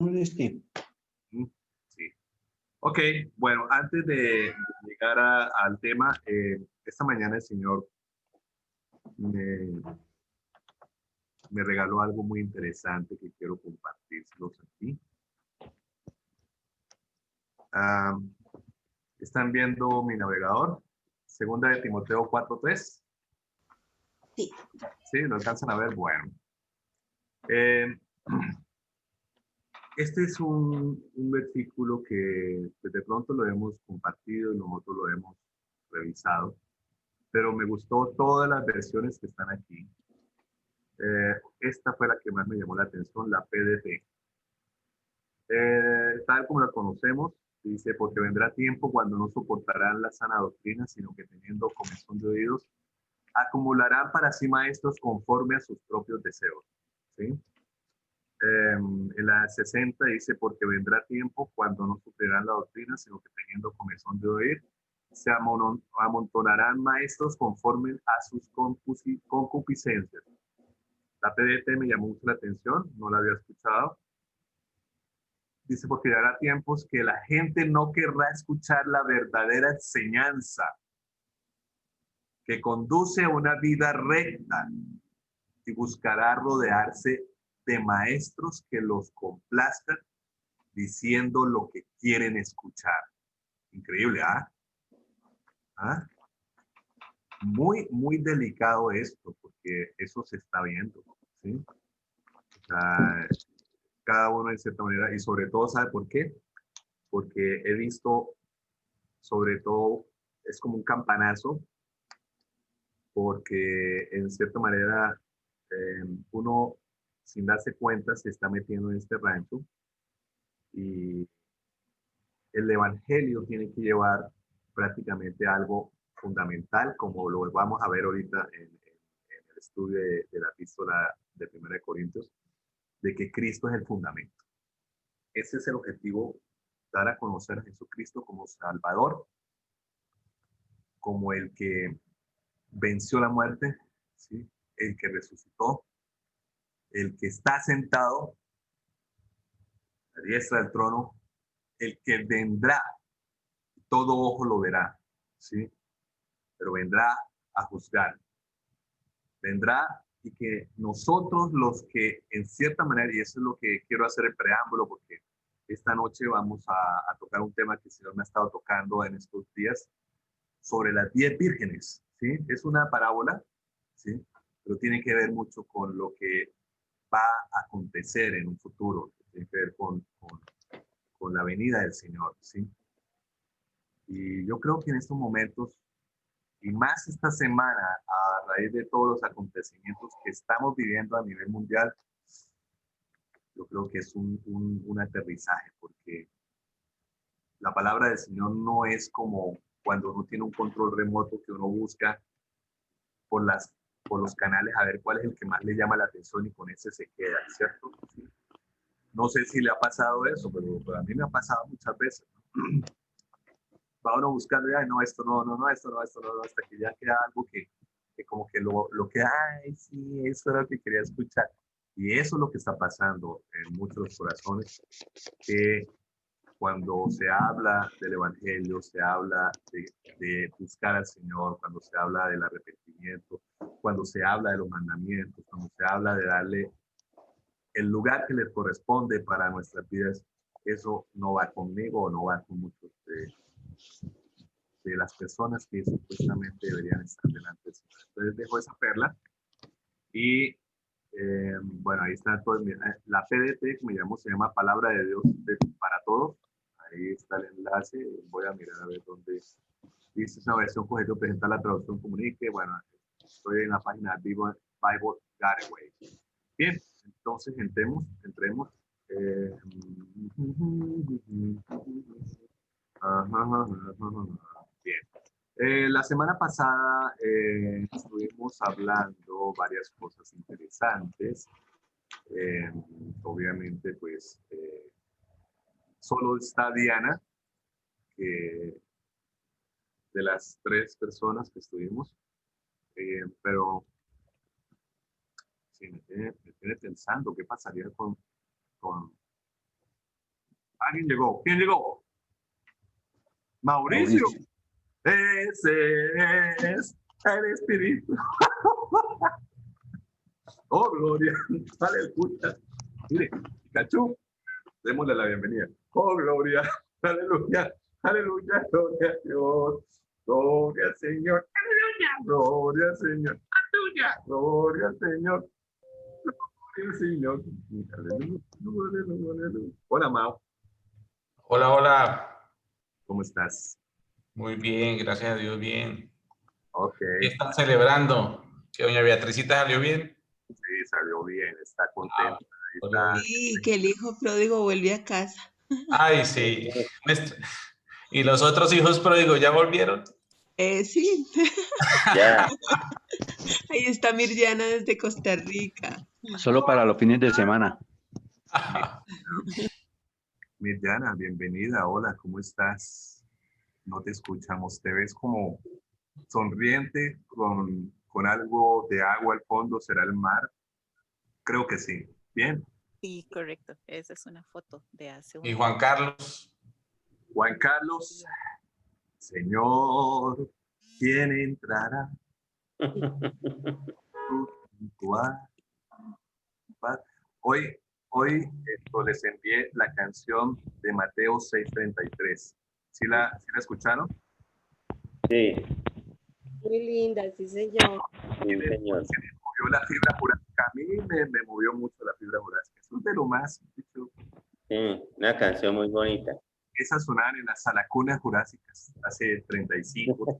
Este. Sí. Ok, bueno, antes de llegar al tema, esta mañana el Señor me, me regaló algo muy interesante que quiero compartirlos aquí. ¿Están viendo mi navegador? Segunda de Timoteo 4:3. Sí. Sí, lo alcanzan a ver. Bueno. Este es un versículo que pues, de pronto lo hemos compartido y nosotros lo hemos revisado, pero me gustó todas las versiones que están aquí. Esta fue la que más me llamó la atención, la PDT. Tal como la conocemos, dice, porque vendrá tiempo cuando no soportarán la sana doctrina, sino que teniendo comezón de oídos, acumularán para sí maestros conforme a sus propios deseos. ¿Sí? En la 60 dice, porque vendrá tiempo cuando no sufrirán la doctrina, sino que teniendo comezón de oír, se amontonarán maestros conforme a sus concupiscencias. La PDT me llamó mucho la atención, no la había escuchado. Dice, porque llegará tiempos que la gente no querrá escuchar la verdadera enseñanza que conduce a una vida recta y buscará rodearse de maestros que los complazcan diciendo lo que quieren escuchar. Increíble, ¿ah? ¿Ah? Muy, muy delicado esto, porque eso se está viendo, ¿sí? O sea, cada uno en cierta manera, y sobre todo, ¿sabe por qué? Porque he visto, sobre todo, es como un campanazo, porque en cierta manera uno, sin darse cuenta, se está metiendo en este rancho y el evangelio tiene que llevar prácticamente algo fundamental, como lo vamos a ver ahorita en el estudio de la epístola de 1 de Corintios, de que Cristo es el fundamento. Ese es el objetivo, dar a conocer a Jesucristo como Salvador, como el que venció la muerte, ¿sí? El que resucitó, el que está sentado a la diestra del trono, el que vendrá, todo ojo lo verá, ¿sí? Pero vendrá a juzgar. Vendrá y que nosotros los que en cierta manera, y eso es lo que quiero hacer el preámbulo, porque esta noche vamos a tocar un tema que el Señor me ha estado tocando en estos días, sobre las 10 vírgenes, ¿sí? Es una parábola, ¿sí? Pero tiene que ver mucho con lo que va a acontecer en un futuro, que tiene que ver con la venida del Señor, ¿sí? Y yo creo que en estos momentos, y más esta semana, a raíz de todos los acontecimientos que estamos viviendo a nivel mundial, yo creo que es un aterrizaje, porque la palabra del Señor no es como cuando uno tiene un control remoto que uno busca por, por los canales a ver cuál es el que más le llama la atención y con ese se queda, ¿cierto? ¿Sí? No sé si le ha pasado eso, pero a mí me ha pasado muchas veces, ¿no? Va uno buscando, ay, no, esto no, no, no, esto no, esto no, no, hasta que ya queda algo que como que lo que, ay, sí, eso era lo que quería escuchar. Y eso es lo que está pasando en muchos corazones, que cuando se habla del Evangelio, se habla de buscar al Señor, cuando se habla del arrepentimiento, cuando se habla de los mandamientos, cuando se habla de darle el lugar que le corresponde para nuestras vidas, eso no va conmigo o no va con muchos de las personas que supuestamente deberían estar delante del Señor. Entonces dejo esa perla y bueno, ahí está todo. La PDT, como llamamos, se llama Palabra de Dios para Todos. Ahí está el enlace. Voy a mirar a ver dónde dice esa versión correcta, presenta la traducción comunique. Bueno, estoy en la página Bible Gateway. Bien, entonces entremos. Bien. La semana pasada estuvimos hablando varias cosas interesantes. Obviamente, pues, solo está Diana, que de las 3 personas que estuvimos, pero sí, me tiene pensando qué pasaría con Alguien llegó. ¿Quién llegó? Mauricio. Mauricio. Ese es el Espíritu. Oh, gloria. Aleluya. Mire, Pikachu, démosle la bienvenida. Oh, gloria. Aleluya. Aleluya. Gloria a Dios. Gloria al Señor. Aleluya. Gloria al Señor. Aleluya. Gloria al Señor. Gloria al Señor. Aleluya. Aleluya. Hola, Mao. Hola, hola. ¿Cómo estás? Muy bien, gracias a Dios, bien. Ok. ¿Qué están celebrando? ¿Que doña Beatricita salió bien? Sí, salió bien. Está contenta. Salió bien. Sí, que el hijo pródigo vuelve a casa. Ay, sí. ¿Y los otros hijos pródigos ya volvieron? Sí, Ya, ahí está Mirjana desde Costa Rica. solo para los fines de semana. Mirjana, bienvenida. Hola, ¿cómo estás? No te escuchamos. Te ves como sonriente con algo de agua al fondo. ¿Será el mar? Creo que sí. Bien. Sí, correcto. Esa es una foto de hace ¿Y un... Juan Carlos? Juan Carlos, Señor, ¿quién entrará? Hoy, les envié la canción de Mateo 6:33. ¿Sí la escucharon? Sí, Muy linda, sí, señor. sí, señor. Movió la fibra jurásica. A mí me movió mucho la fibra jurásica. Es un de lo más. Sí, una canción muy bonita. Esas sonaban en las salacunas jurásicas hace 35.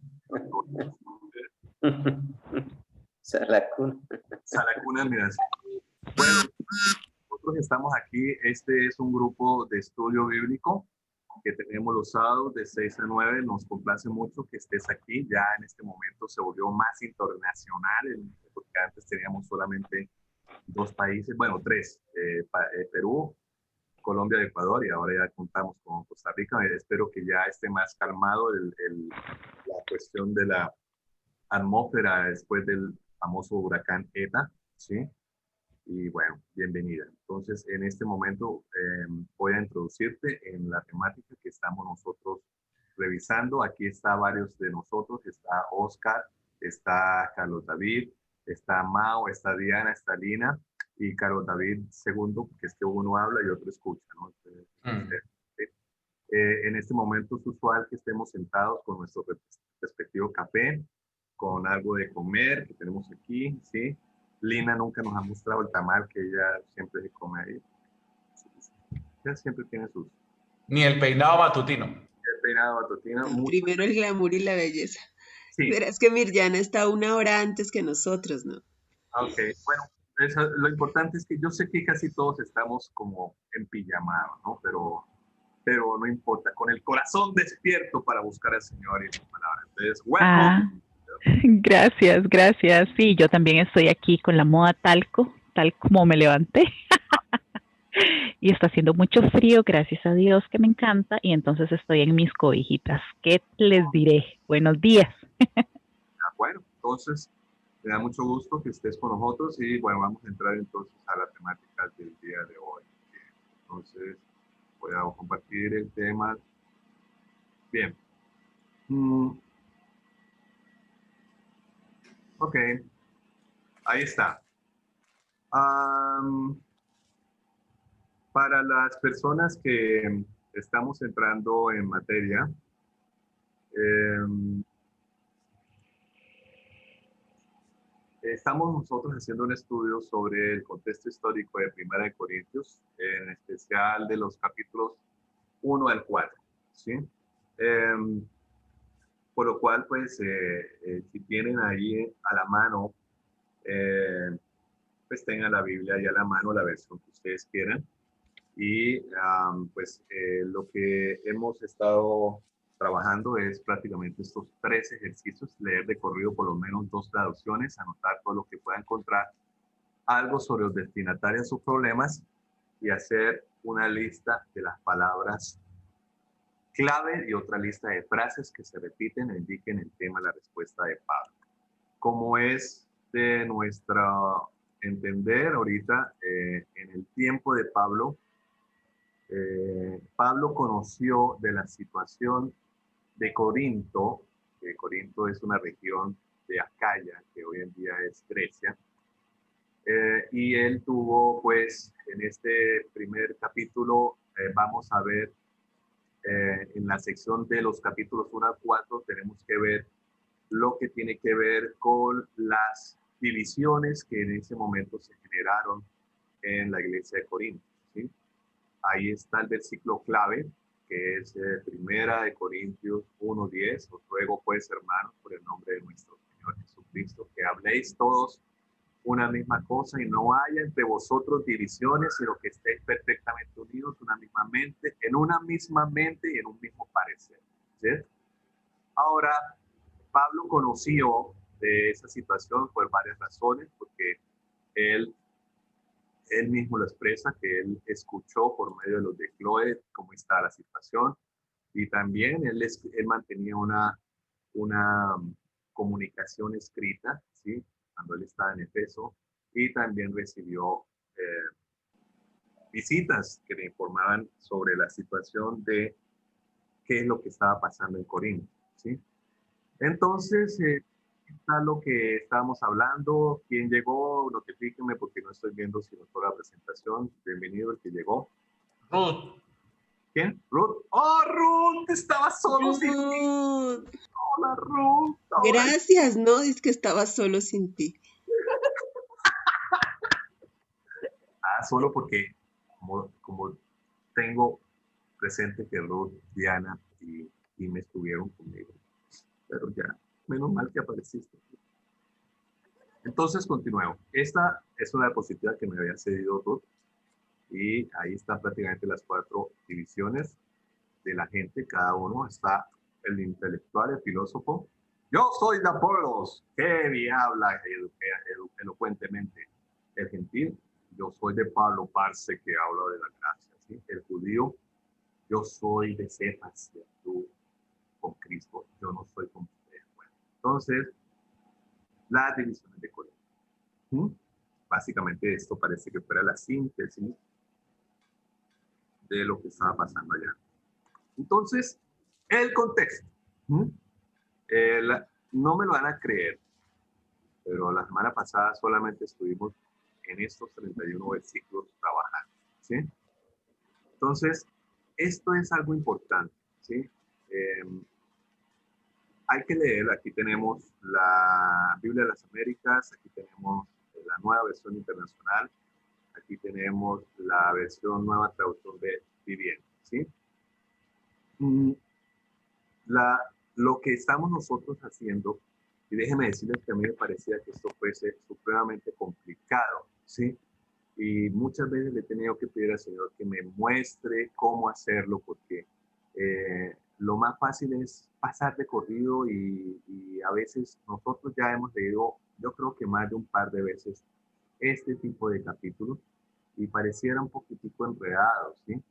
Salacuna. Salacunas, mira. Bueno, nosotros estamos aquí. Este es un grupo de estudio bíblico que tenemos los sábados de 6 a 9. Nos complace mucho que estés aquí. Ya en este momento se volvió más internacional, porque antes teníamos solamente 2 países, bueno, 3, Perú, Colombia y Ecuador, y ahora ya contamos con Costa Rica. Espero que ya esté más calmado la cuestión de la atmósfera después del famoso huracán ETA, ¿sí? Y bueno, bienvenida. Entonces, en este momento voy a introducirte en la temática que estamos nosotros revisando. Aquí está varios de nosotros. Está Oscar, está Carlos David, está Mao, está Diana, está Lina y Carlos David segundo, que es que uno habla y otro escucha, ¿no? En este momento es usual que estemos sentados con nuestro respectivo café, con algo de comer que tenemos aquí, ¿sí? Lina nunca nos ha mostrado el tamal que ella siempre se come ahí. Ella siempre tiene sus... Ni el peinado matutino. El peinado matutino. Primero el glamour y la belleza. Sí. Verás que Mirjana está 1 hora antes que nosotros, ¿no? Ok, bueno, lo importante es que yo sé que casi todos estamos como en pijamado, ¿no? Pero no importa, con el corazón despierto para buscar al Señor y su palabra. Entonces, welcome. Gracias, gracias. Sí, yo también estoy aquí con la moda talco, tal como me levanté. Y está haciendo mucho frío, gracias a Dios, que me encanta. Y entonces estoy en mis cobijitas. ¿Qué les diré? Buenos días. Bueno, entonces, me da mucho gusto que estés con nosotros y bueno, vamos a entrar entonces a la temática del día de hoy. Entonces, voy a compartir el tema. Bien. Ok, ahí está. Para las personas que estamos entrando en materia, estamos nosotros haciendo un estudio sobre el contexto histórico de Primera de Corintios, en especial de los capítulos 1 al 4, ¿sí? Por lo cual, pues, si tienen ahí a la mano, pues tengan la Biblia ahí a la mano, la versión que ustedes quieran. Y pues lo que hemos estado trabajando es prácticamente estos 3 ejercicios, leer de corrido por lo menos 2 traducciones, anotar todo lo que pueda encontrar, algo sobre los destinatarios, sus problemas y hacer una lista de las palabras clave y otra lista de frases que se repiten e indiquen el tema de la respuesta de Pablo. Como es de nuestro entender ahorita, en el tiempo de Pablo Pablo conoció de la situación de Corinto, que Corinto es una región de Acaya, que hoy en día es Grecia, y él tuvo, pues, en este primer capítulo, vamos a ver, en la sección de los capítulos 1 a 4, tenemos que ver lo que tiene que ver con las divisiones que en ese momento se generaron en la iglesia de Corinto, ¿sí? Ahí está el versículo clave, que es Primera de Corintios 1:10. Os ruego, pues, hermanos, por el nombre de nuestro Señor Jesucristo, que habléis todos una misma cosa y no haya entre vosotros divisiones, sino que estéis perfectamente unidos, una misma mente, en una misma mente y en un mismo parecer, ¿sí? Ahora, Pablo conoció de esa situación por varias razones, porque él mismo lo expresa, que él escuchó por medio de los de Chloe cómo está la situación, y también él mantenía una comunicación escrita, ¿sí? Cuando él estaba en Efeso, y también recibió visitas que le informaban sobre la situación de qué es lo que estaba pasando en Corinto, ¿sí? Entonces, está lo que estábamos hablando. ¿Quién llegó? Notifíquenme porque no estoy viendo si notó la presentación. Bienvenido el que llegó. Ruth, ¿Quién? Ruth. ¡Oh, Ruth! Estaba solo sin ti. Ruth, Hola, Ruth. Ahora gracias, ¿no? Es que estaba solo sin ti. solo porque como tengo presente que Ruth, Diana y me estuvieron conmigo. Pero ya, menos mal que apareciste. Entonces, continuemos. Esta es una diapositiva que me había cedido Ruth. Y ahí están prácticamente las 4 divisiones de la gente. Cada uno está el intelectual, el filósofo. Yo soy de Apolos, que bien habla elocuentemente el gentil. Yo soy de Pablo, parce, que habla de la gracia, ¿sí? El judío, yo soy de Cefas, tú con Cristo, yo no soy con ustedes. Bueno, entonces, las divisiones de Corinto. Básicamente esto parece que fuera la síntesis de lo que estaba pasando allá. Entonces, el contexto. No me lo van a creer, pero la semana pasada solamente estuvimos en estos 31 versículos trabajando, ¿sí? Entonces, esto es algo importante, ¿sí? Hay que leer, aquí tenemos la Biblia de las Américas, aquí tenemos la nueva versión internacional, aquí tenemos la versión nueva traducción de Viviente, ¿sí? Lo que estamos nosotros haciendo, y déjenme decirles que a mí me parecía que esto fuese supremamente complicado, ¿sí? Y muchas veces le he tenido que pedir al Señor que me muestre cómo hacerlo, porque lo más fácil es pasar de corrido y a veces nosotros ya hemos leído, yo creo que más de un par de veces, este tipo de capítulos y pareciera un poquitico enredado, ¿sí?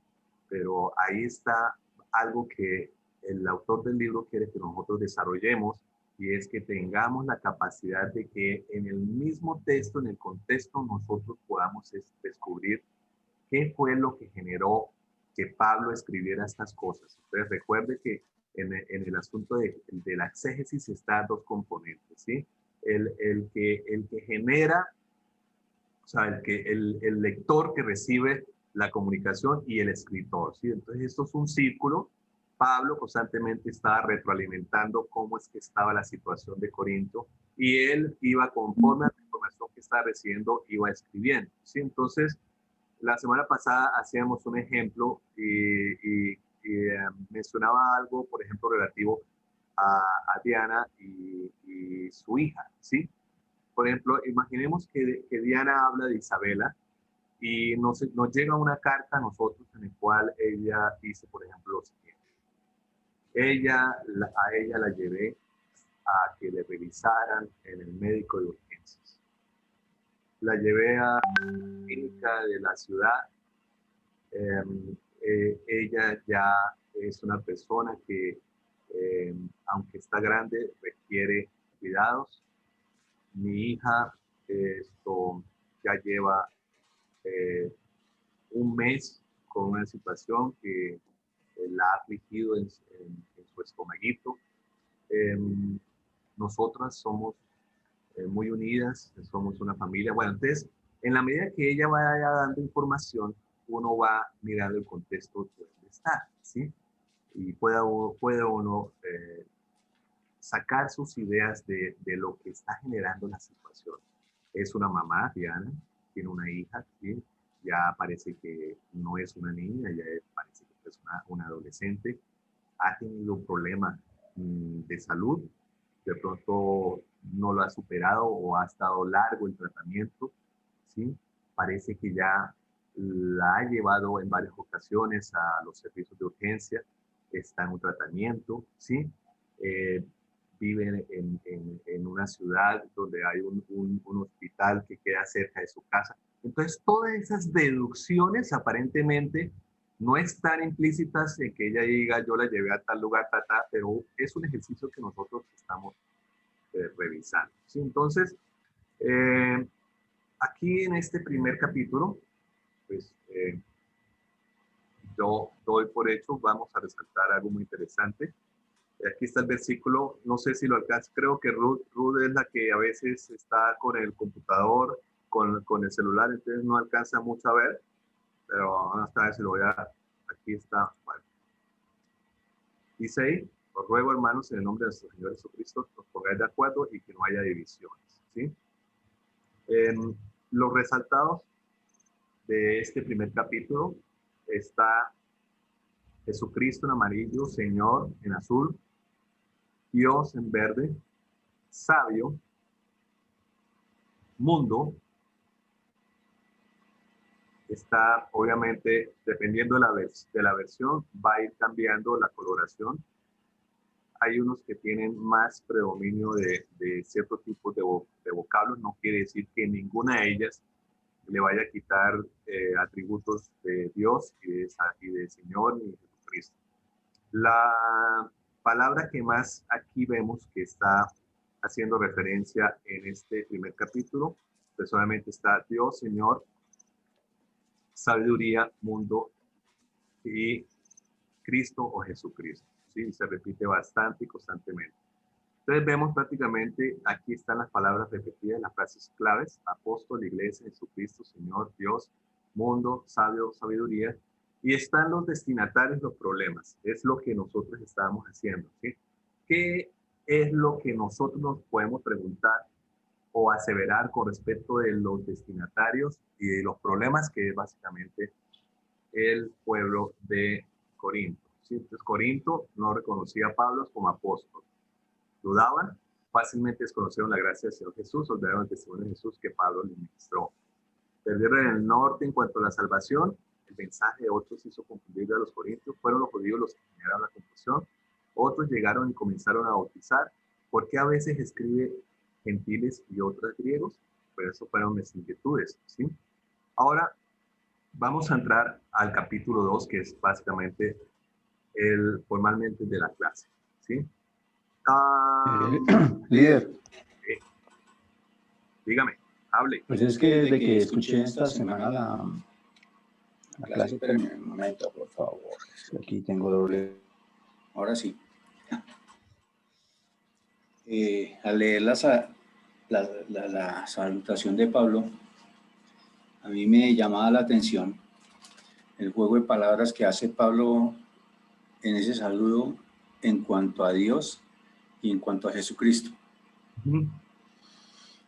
Pero ahí está algo que el autor del libro quiere que nosotros desarrollemos, y es que tengamos la capacidad de que en el mismo texto, en el contexto, nosotros podamos descubrir qué fue lo que generó que Pablo escribiera estas cosas. Entonces recuerde que en el asunto de la exégesis está 2 componentes, ¿sí? El que genera, o sea, el lector que recibe la comunicación y el escritor, ¿sí? Entonces esto es un círculo. Pablo constantemente estaba retroalimentando cómo es que estaba la situación de Corinto y él iba conforme a la información que estaba recibiendo, iba escribiendo, ¿sí? Entonces, la semana pasada hacíamos un ejemplo y mencionaba algo, por ejemplo, relativo a Diana y su hija, ¿sí? Por ejemplo, imaginemos que Diana habla de Isabela y nos llega una carta a nosotros en la cual ella dice, por ejemplo, lo siguiente. A ella la llevé a que le revisaran en el médico de urgencias. La llevé a la clínica de la ciudad. Ella ya es una persona que, aunque está grande, requiere cuidados. Mi hija ya lleva un mes con una situación que la ha afligido en su estomaguito. Nosotras somos muy unidas, somos una familia. Bueno, entonces, en la medida que ella vaya dando información, uno va mirando el contexto de donde está, ¿sí? Y puede uno sacar sus ideas de lo que está generando la situación. Es una mamá, Diana, tiene una hija, ¿sí? Ya parece que no es una niña, ya parece que es una adolescente. Ha tenido un problema de salud, de pronto no lo ha superado o ha estado largo el tratamiento, ¿sí? Parece que ya la ha llevado en varias ocasiones a los servicios de urgencia, está en un tratamiento, ¿sí? Vive en una ciudad donde hay un hospital que queda cerca de su casa. Entonces, todas esas deducciones aparentemente no están implícitas en que ella diga, yo la llevé a tal lugar, pero es un ejercicio que nosotros estamos revisando, ¿sí? Entonces, aquí en este primer capítulo, pues yo doy por hecho, vamos a resaltar algo muy interesante. Aquí está el versículo, no sé si lo alcanza, creo que Ruth es la que a veces está con el computador, con el celular, entonces no alcanza mucho a ver, pero hasta ver si lo voy a, aquí está. Bueno. Dice ahí, os ruego hermanos en el nombre de nuestro Señor Jesucristo, os pongáis de acuerdo y que no haya divisiones, ¿sí? Los resaltados de este primer capítulo está Jesucristo en amarillo, Señor en azul, Dios en verde, sabio, mundo. Está, obviamente, dependiendo de la versión, va a ir cambiando la coloración. Hay unos que tienen más predominio de ciertos tipos de vocablos. No quiere decir que ninguna de ellas le vaya a quitar atributos de Dios y de Señor y de Jesucristo. La palabra que más aquí vemos que está haciendo referencia en este primer capítulo, personalmente está Dios, Señor, sabiduría, mundo y Cristo o Jesucristo. ¿Sí? Se repite bastante y constantemente. Entonces vemos prácticamente, aquí están las palabras repetidas, las frases claves: apóstol, iglesia, Jesucristo, Señor, Dios, mundo, sabio, sabiduría. Y están los destinatarios, los problemas. Es lo que nosotros estábamos haciendo, ¿sí? ¿Qué es lo que nosotros nos podemos preguntar o aseverar con respecto de los destinatarios y de los problemas que es básicamente el pueblo de Corinto, ¿sí? Entonces, Corinto no reconocía a Pablo como apóstol. Dudaban, fácilmente desconocieron la gracia del Señor Jesús, olvidaron el testimonio de Jesús que Pablo le ministró. Perdieron el norte en cuanto a la salvación. El mensaje de otros hizo confundir a los corintios. Fueron los judíos los que generaron la confusión. Otros llegaron y comenzaron a bautizar. ¿Por qué a veces escribe gentiles y otros griegos? Pero eso fueron mis inquietudes, ¿sí? Ahora vamos a entrar al capítulo 2, que es básicamente formalmente de la clase, ¿sí? Líder. Dígame, hable. Pues es que desde que escuché esta semana la clase, pero un momento, por favor. Aquí tengo doble. Ahora sí. Al leer la salutación de Pablo, a mí me llamaba la atención el juego de palabras que hace Pablo en ese saludo en cuanto a Dios y en cuanto a Jesucristo.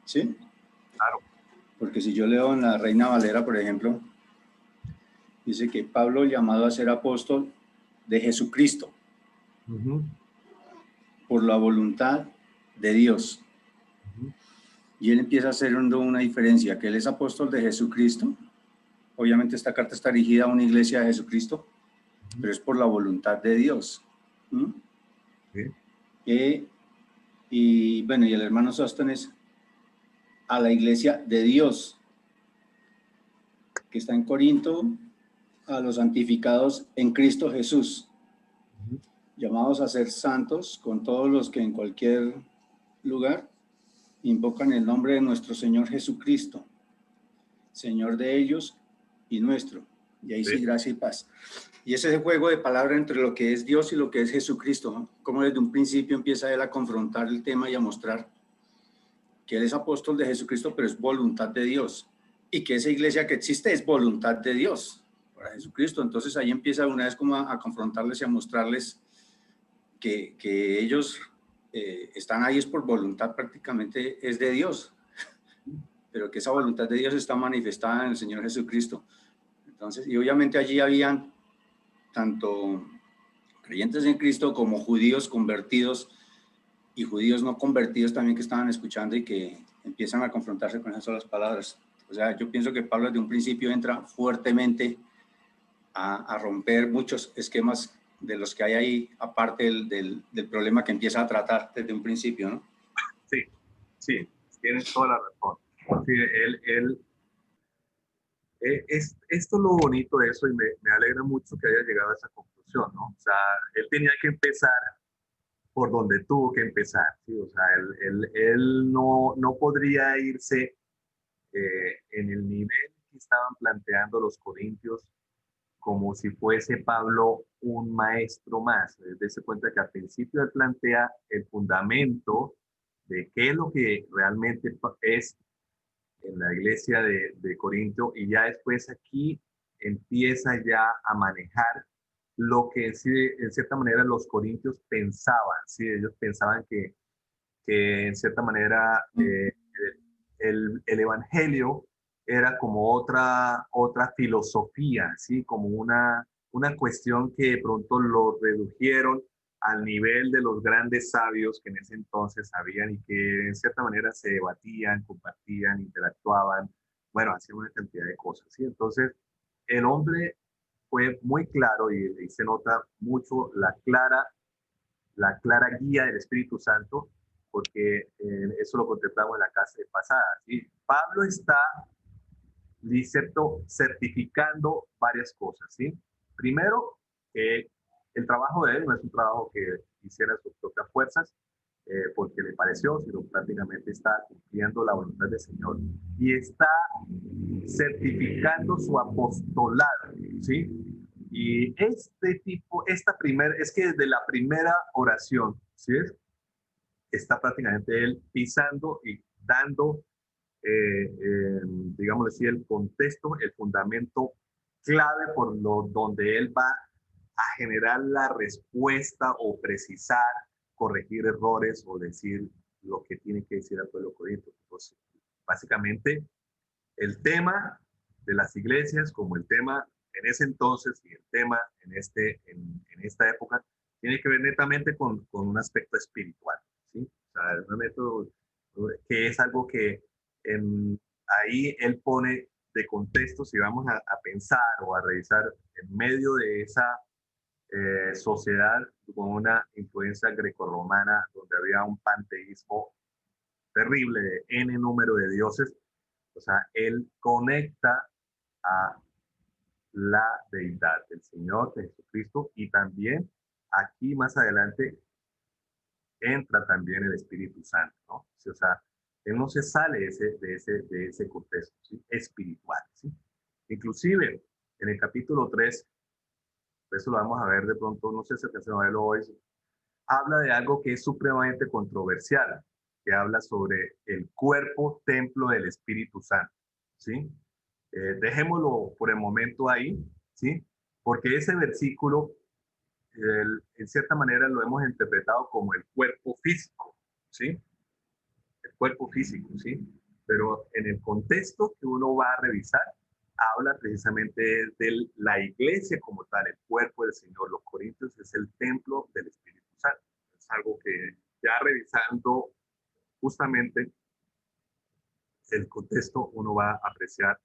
¿Sí? Claro. Porque si yo leo en la Reina Valera, por ejemplo, dice que Pablo, llamado a ser apóstol de Jesucristo, por la voluntad de Dios. Y él empieza a hacer una diferencia, que él es apóstol de Jesucristo. Obviamente esta carta está dirigida a una iglesia de Jesucristo, pero es por la voluntad de Dios. Y bueno, y el hermano Sóstenes a la iglesia de Dios, que está en Corinto, a los santificados en Cristo Jesús, llamados a ser santos con todos los que en cualquier lugar invocan el nombre de nuestro Señor Jesucristo, Señor de ellos y nuestro. Y ahí sí, gracia y paz. Y ese juego de palabras entre lo que es Dios y lo que es Jesucristo, ¿no? Como desde un principio empieza él a confrontar el tema y a mostrar que él es apóstol de Jesucristo, pero es voluntad de Dios. Y que esa iglesia que existe es voluntad de Dios para Jesucristo. Entonces ahí empieza una vez como a confrontarles y a mostrarles que ellos están ahí es por voluntad, prácticamente es de Dios, pero que esa voluntad de Dios está manifestada en el Señor Jesucristo. Entonces, y obviamente allí habían tanto creyentes en Cristo como judíos convertidos y judíos no convertidos también que estaban escuchando y que empiezan a confrontarse con esas solas palabras. O sea, yo pienso que Pablo desde un principio entra fuertemente a romper muchos esquemas de los que hay ahí, aparte del problema que empieza a tratar desde un principio, ¿no? Sí, sí, tienes toda la razón. Sí, esto es lo bonito de eso y me alegra mucho que haya llegado a esa conclusión, ¿no? O sea, él tenía que empezar por donde tuvo que empezar, ¿sí? O sea, él no podría irse en el nivel que estaban planteando los corintios como si fuese Pablo un maestro más. Dese cuenta que al principio él plantea el fundamento de qué es lo que realmente es en la iglesia de Corinto, y ya después aquí empieza ya a manejar lo que en cierta manera los corintios pensaban, ¿sí? Ellos pensaban que en cierta manera el evangelio era como otra filosofía, ¿sí? Como una cuestión que de pronto lo redujeron al nivel de los grandes sabios que en ese entonces sabían y que en cierta manera se debatían, compartían, interactuaban, bueno, hacían una cantidad de cosas, ¿sí? Entonces, el hombre fue muy claro y se nota mucho la clara guía del Espíritu Santo, porque eso lo contemplamos en la clase pasada, ¿sí? Pablo está, ¿cierto?, certificando varias cosas, ¿sí? Primero, que el trabajo de él no es un trabajo que hiciera sus propias fuerzas, porque le pareció, sino prácticamente está cumpliendo la voluntad del Señor. Y está certificando su apostolado, ¿sí? Y es que desde la primera oración, ¿sí? Está prácticamente él pisando y dando, digamos así, el contexto, el fundamento clave donde él va a generar la respuesta o precisar, corregir errores o decir lo que tiene que decir al pueblo corinto. Entonces, básicamente, el tema de las iglesias, como el tema en ese entonces y el tema en esta época, tiene que ver netamente con un aspecto espiritual, ¿sí? O sea, es un método que es algo que ahí él pone de contexto, si vamos a pensar o a revisar en medio de esa sociedad con una influencia grecorromana donde había un panteísmo terrible de n número de dioses. O sea, él conecta a la deidad del Señor, de Jesucristo, y también aquí más adelante entra también el Espíritu Santo, ¿no? Sí, o sea, él no se sale de ese contexto, ¿sí?, espiritual, ¿sí? Inclusive, en el capítulo 3, eso lo vamos a ver de pronto, no sé si alcanzamos a verlo hoy, habla de algo que es supremamente controversial, que habla sobre el cuerpo templo del Espíritu Santo, ¿sí? Dejémoslo por el momento ahí, ¿sí? Porque ese versículo, en cierta manera, lo hemos interpretado como el cuerpo físico, ¿sí? El cuerpo físico, ¿sí? Pero en el contexto que uno va a revisar, habla precisamente de la iglesia como tal, el cuerpo del Señor. Los Corintios es el templo del Espíritu Santo. Es algo que ya revisando justamente el contexto, uno va a apreciar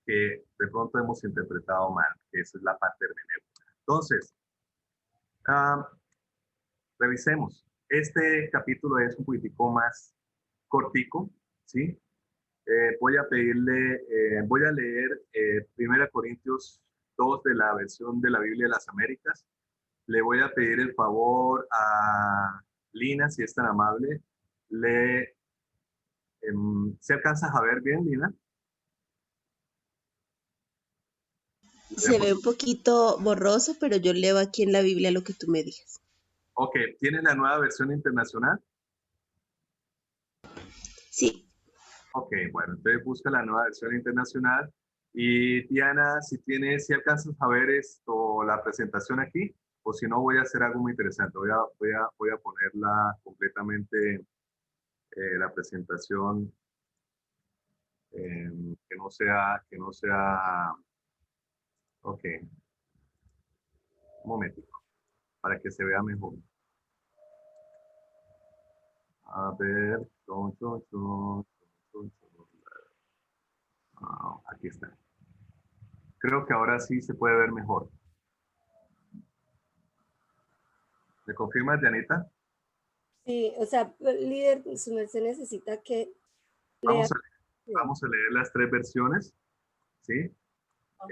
que de pronto hemos interpretado mal, que esa es la parte hermenéutica. Entonces, revisemos. Este capítulo es un poquitico más cortico, ¿sí? Voy a leer 1 Corintios 2 de la versión de la Biblia de las Américas. Le voy a pedir el favor a Lina, si es tan amable. ¿Se alcanza a ver bien, Lina? Se ve un poquito borroso, pero yo leo aquí en la Biblia lo que tú me digas. Ok, ¿tienes la nueva versión internacional? Sí, Ok, bueno, entonces busca la nueva versión internacional. Y Diana, si alcanzas a ver esto, la presentación aquí, o si no, voy a hacer algo muy interesante. Voy a ponerla completamente, la presentación, que no sea, ok, un momentito, para que se vea mejor. A ver, aquí está. Creo que ahora sí se puede ver mejor. ¿Me confirmas, Dianita? Sí, o sea, líder, su merced necesita que lea. Vamos a leer las tres versiones, ¿sí? Ajá.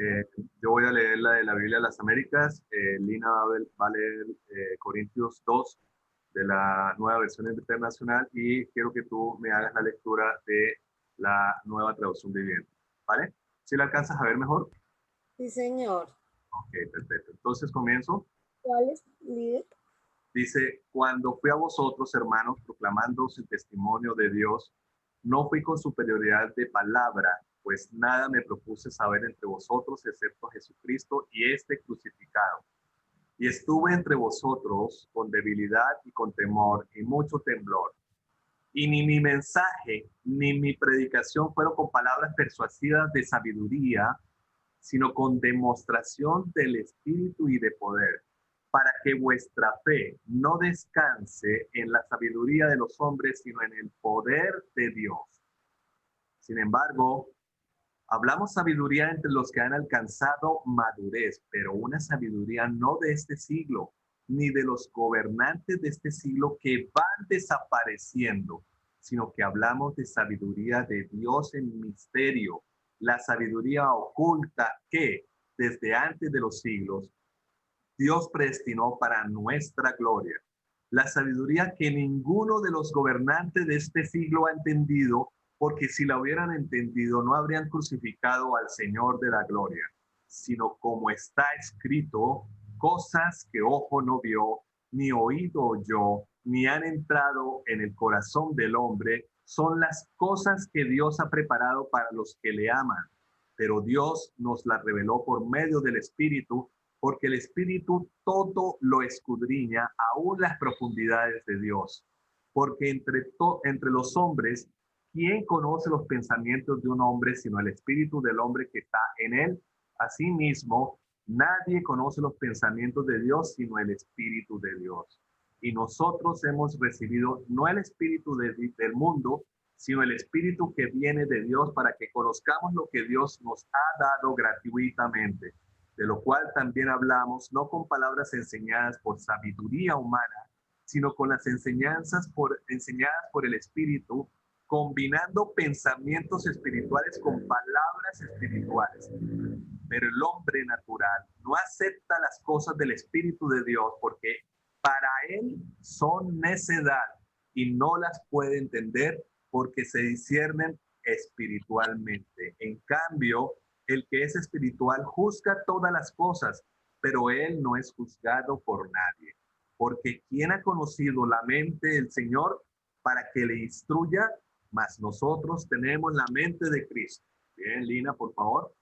Yo voy a leer la de la Biblia de las Américas. Lina va a leer Corintios 2 de la nueva versión internacional y quiero que tú me hagas la lectura de la nueva traducción viviente, ¿vale? ¿Sí la alcanzas a ver mejor? Sí, señor. Ok, perfecto. Entonces comienzo. ¿Cuál es, líder? Dice, cuando fui a vosotros, hermanos, proclamando el testimonio de Dios, no fui con superioridad de palabra, pues nada me propuse saber entre vosotros excepto Jesucristo y este crucificado. Y estuve entre vosotros con debilidad y con temor y mucho temblor. Y ni mi mensaje ni mi predicación fueron con palabras persuasivas de sabiduría, sino con demostración del Espíritu y de poder, para que vuestra fe no descanse en la sabiduría de los hombres, sino en el poder de Dios. Sin embargo, hablamos sabiduría entre los que han alcanzado madurez, pero una sabiduría no de este siglo, ni de los gobernantes de este siglo que van desapareciendo, sino que hablamos de sabiduría de Dios en misterio, la sabiduría oculta que desde antes de los siglos Dios predestinó para nuestra gloria. La sabiduría que ninguno de los gobernantes de este siglo ha entendido, porque si la hubieran entendido no habrían crucificado al Señor de la gloria, sino como está escrito, cosas que ojo no vio, ni oído oyó, ni han entrado en el corazón del hombre, son las cosas que Dios ha preparado para los que le aman. Pero Dios nos las reveló por medio del Espíritu, porque el Espíritu todo lo escudriña, aún las profundidades de Dios. Porque entre los hombres, ¿quién conoce los pensamientos de un hombre sino el Espíritu del hombre que está en él? Asimismo, nadie conoce los pensamientos de Dios sino el Espíritu de Dios. Y nosotros hemos recibido no el Espíritu del mundo, sino el Espíritu que viene de Dios, para que conozcamos lo que Dios nos ha dado gratuitamente, de lo cual también hablamos, no con palabras enseñadas por sabiduría humana, sino con las enseñadas por el Espíritu, combinando pensamientos espirituales con palabras espirituales. Pero el hombre natural no acepta las cosas del Espíritu de Dios, porque para él son necedad y no las puede entender, porque se disciernen espiritualmente. En cambio, el que es espiritual juzga todas las cosas, pero él no es juzgado por nadie. Porque ¿quién ha conocido la mente del Señor para que le instruya? Mas nosotros tenemos la mente de Cristo. Bien, Lina, por favor.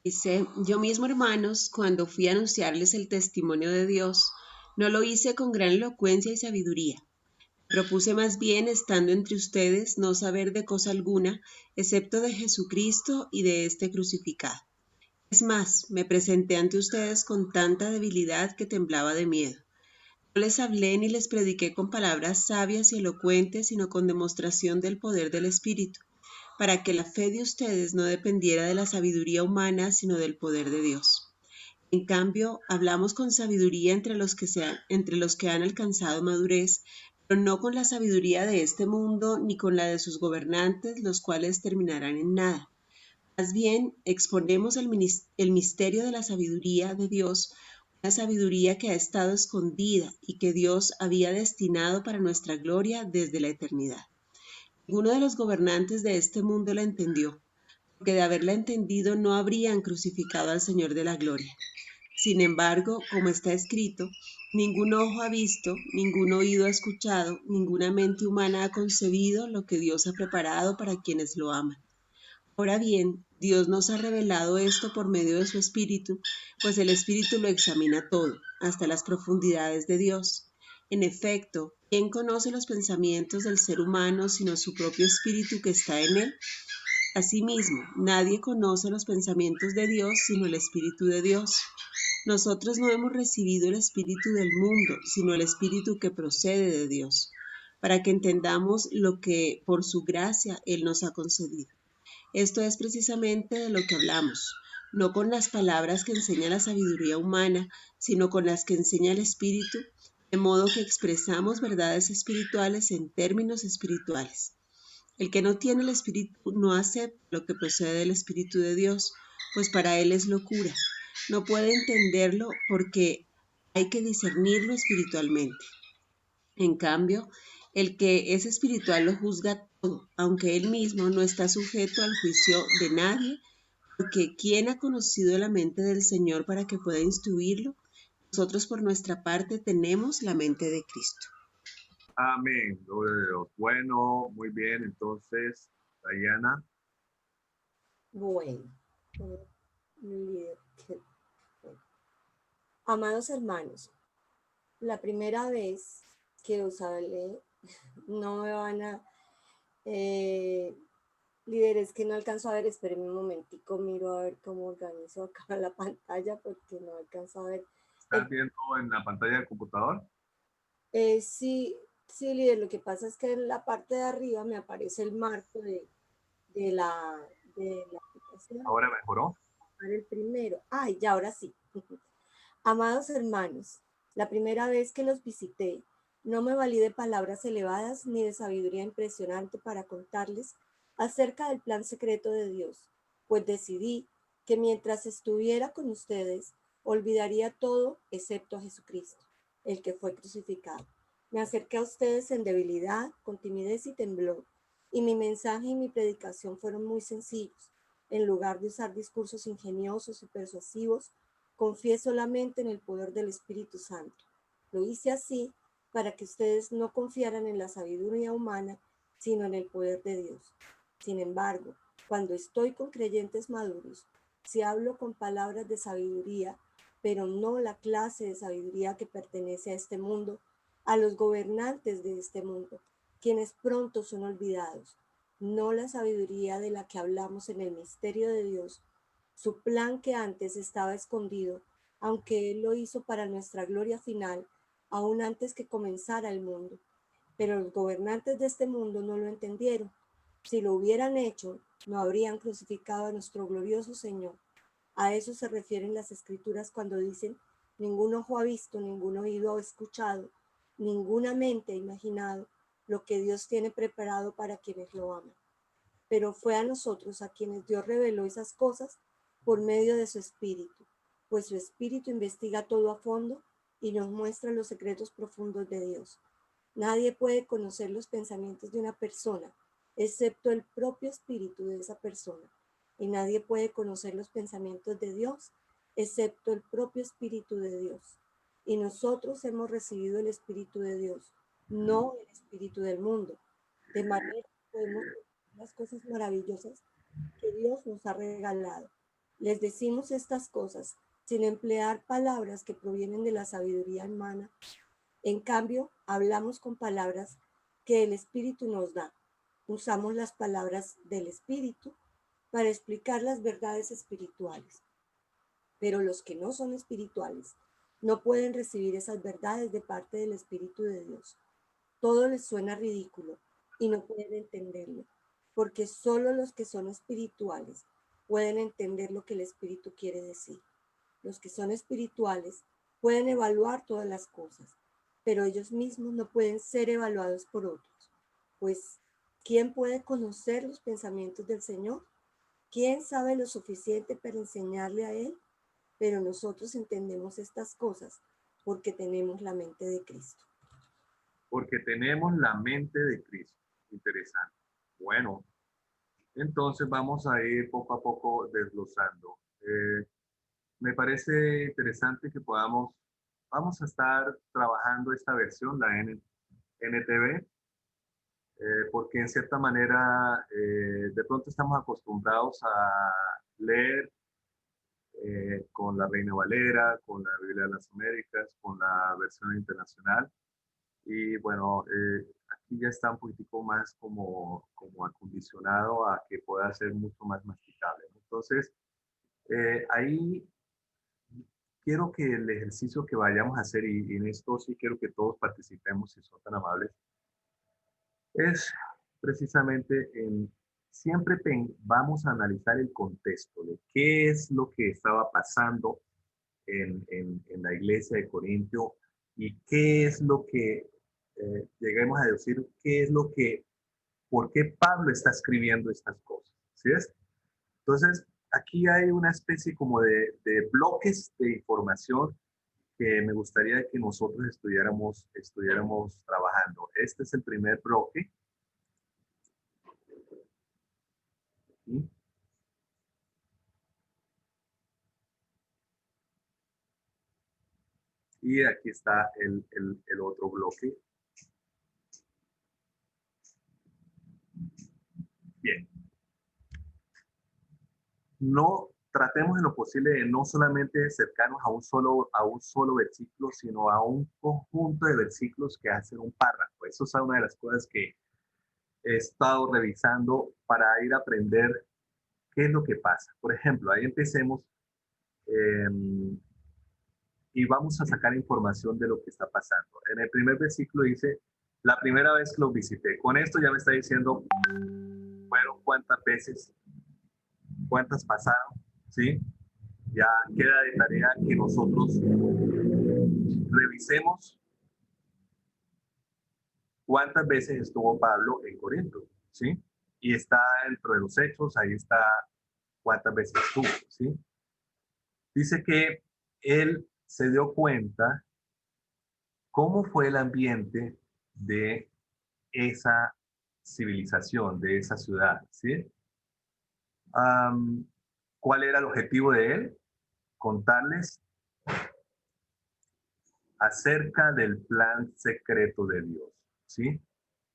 Dice, yo mismo, hermanos, cuando fui a anunciarles el testimonio de Dios, no lo hice con gran elocuencia y sabiduría. Propuse más bien, estando entre ustedes, no saber de cosa alguna, excepto de Jesucristo y de este crucificado. Es más, me presenté ante ustedes con tanta debilidad que temblaba de miedo. No les hablé ni les prediqué con palabras sabias y elocuentes, sino con demostración del poder del Espíritu, para que la fe de ustedes no dependiera de la sabiduría humana, sino del poder de Dios. En cambio, hablamos con sabiduría entre los que han alcanzado madurez, pero no con la sabiduría de este mundo, ni con la de sus gobernantes, los cuales terminarán en nada. Más bien, exponemos el misterio de la sabiduría de Dios, una sabiduría que ha estado escondida y que Dios había destinado para nuestra gloria desde la eternidad. Ninguno de los gobernantes de este mundo la entendió, porque de haberla entendido no habrían crucificado al Señor de la gloria. Sin embargo, como está escrito, ningún ojo ha visto, ningún oído ha escuchado, ninguna mente humana ha concebido lo que Dios ha preparado para quienes lo aman. Ahora bien, Dios nos ha revelado esto por medio de su Espíritu, pues el Espíritu lo examina todo, hasta las profundidades de Dios. En efecto, ¿quién conoce los pensamientos del ser humano sino su propio Espíritu que está en él? Asimismo, nadie conoce los pensamientos de Dios sino el Espíritu de Dios. Nosotros no hemos recibido el Espíritu del mundo, sino el Espíritu que procede de Dios, para que entendamos lo que por su gracia Él nos ha concedido. Esto es precisamente de lo que hablamos, no con las palabras que enseña la sabiduría humana, sino con las que enseña el Espíritu, de modo que expresamos verdades espirituales en términos espirituales. El que no tiene el Espíritu no acepta lo que procede del Espíritu de Dios, pues para él es locura. No puede entenderlo porque hay que discernirlo espiritualmente. En cambio, el que es espiritual lo juzga todo, aunque él mismo no está sujeto al juicio de nadie, porque ¿quién ha conocido la mente del Señor para que pueda instruirlo? Nosotros por nuestra parte tenemos la mente de Cristo. Amén. Gloria a Dios. Bueno, muy bien. Entonces, Diana. Bueno, líder, bueno. Amados hermanos, la primera vez que os hablé, no me van a... líder, es que no alcanzo a ver, espérenme un momentico, miro a ver cómo organizo acá la pantalla porque no alcanzo a ver. ¿Estás viendo en la pantalla del computador? Sí, líder, lo que pasa es que en la parte de arriba me aparece el marco de la aplicación. ¿Ahora mejoró? El primero. Ay, ya, ahora sí. Amados hermanos, la primera vez que los visité, no me valí de palabras elevadas ni de sabiduría impresionante para contarles acerca del plan secreto de Dios, pues decidí que mientras estuviera con ustedes, olvidaría todo excepto a Jesucristo, el que fue crucificado. Me acerqué a ustedes en debilidad, con timidez y temblor, y mi mensaje y mi predicación fueron muy sencillos. En lugar de usar discursos ingeniosos y persuasivos, confié solamente en el poder del Espíritu Santo. Lo hice así para que ustedes no confiaran en la sabiduría humana, sino en el poder de Dios. Sin embargo, cuando estoy con creyentes maduros, si hablo con palabras de sabiduría, pero no la clase de sabiduría que pertenece a este mundo, a los gobernantes de este mundo, quienes pronto son olvidados, no la sabiduría de la que hablamos en el misterio de Dios, su plan que antes estaba escondido, aunque Él lo hizo para nuestra gloria final, aún antes que comenzara el mundo. Pero los gobernantes de este mundo no lo entendieron. Si lo hubieran hecho, no habrían crucificado a nuestro glorioso Señor. A eso se refieren las Escrituras cuando dicen, ningún ojo ha visto, ningún oído ha escuchado, ninguna mente ha imaginado lo que Dios tiene preparado para quienes lo aman. Pero fue a nosotros a quienes Dios reveló esas cosas por medio de su Espíritu, pues su Espíritu investiga todo a fondo y nos muestra los secretos profundos de Dios. Nadie puede conocer los pensamientos de una persona, excepto el propio Espíritu de esa persona. Y nadie puede conocer los pensamientos de Dios, excepto el propio Espíritu de Dios. Y nosotros hemos recibido el Espíritu de Dios, no el Espíritu del mundo. De manera que podemos ver las cosas maravillosas que Dios nos ha regalado. Les decimos estas cosas sin emplear palabras que provienen de la sabiduría humana. En cambio, hablamos con palabras que el Espíritu nos da. Usamos las palabras del Espíritu para explicar las verdades espirituales. Pero los que no son espirituales no pueden recibir esas verdades de parte del Espíritu de Dios. Todo les suena ridículo y no pueden entenderlo, porque solo los que son espirituales pueden entender lo que el Espíritu quiere decir. Los que son espirituales pueden evaluar todas las cosas, pero ellos mismos no pueden ser evaluados por otros. Pues, ¿quién puede conocer los pensamientos del Señor? ¿Quién sabe lo suficiente para enseñarle a Él? Pero nosotros entendemos estas cosas porque tenemos la mente de Cristo. Porque tenemos la mente de Cristo. Interesante. Bueno, Entonces vamos a ir poco a poco desglosando. Me parece interesante que vamos a estar trabajando esta versión, la NTV, porque en cierta manera de pronto estamos acostumbrados a leer con la Reina Valera, con la Biblia de las Américas, con la versión internacional. Y bueno, aquí ya está un poquitico más como acondicionado a que pueda ser mucho más masticable. Entonces, ahí quiero que el ejercicio que vayamos a hacer, y en esto sí quiero que todos participemos, si son tan amables, es precisamente siempre vamos a analizar el contexto de qué es lo que estaba pasando en la iglesia de Corintio y qué es lo que, lleguemos a decir, por qué Pablo está escribiendo estas cosas. ¿Sí es? Entonces, aquí hay una especie como de bloques de información que me gustaría que nosotros estuviéramos trabajando. Este es el primer bloque. ¿Sí? Y aquí está el otro bloque. Bien. No tratemos en lo posible de no solamente acercarnos a un solo versículo, sino a un conjunto de versículos que hacen un párrafo. Eso es una de las cosas que he estado revisando para ir a aprender qué es lo que pasa. Por ejemplo, ahí empecemos y vamos a sacar información de lo que está pasando. En el primer versículo dice, la primera vez que los visité. Con esto ya me está diciendo, bueno, cuántas veces, cuántas pasaron, ¿sí? Ya queda de tarea que nosotros revisemos cuántas veces estuvo Pablo en Corinto, ¿sí? Y está dentro de los hechos, ahí está cuántas veces estuvo, ¿sí? Dice que él se dio cuenta cómo fue el ambiente de esa civilización, de esa ciudad, ¿sí? ¿Cuál era el objetivo de él? Contarles acerca del plan secreto de Dios, ¿sí?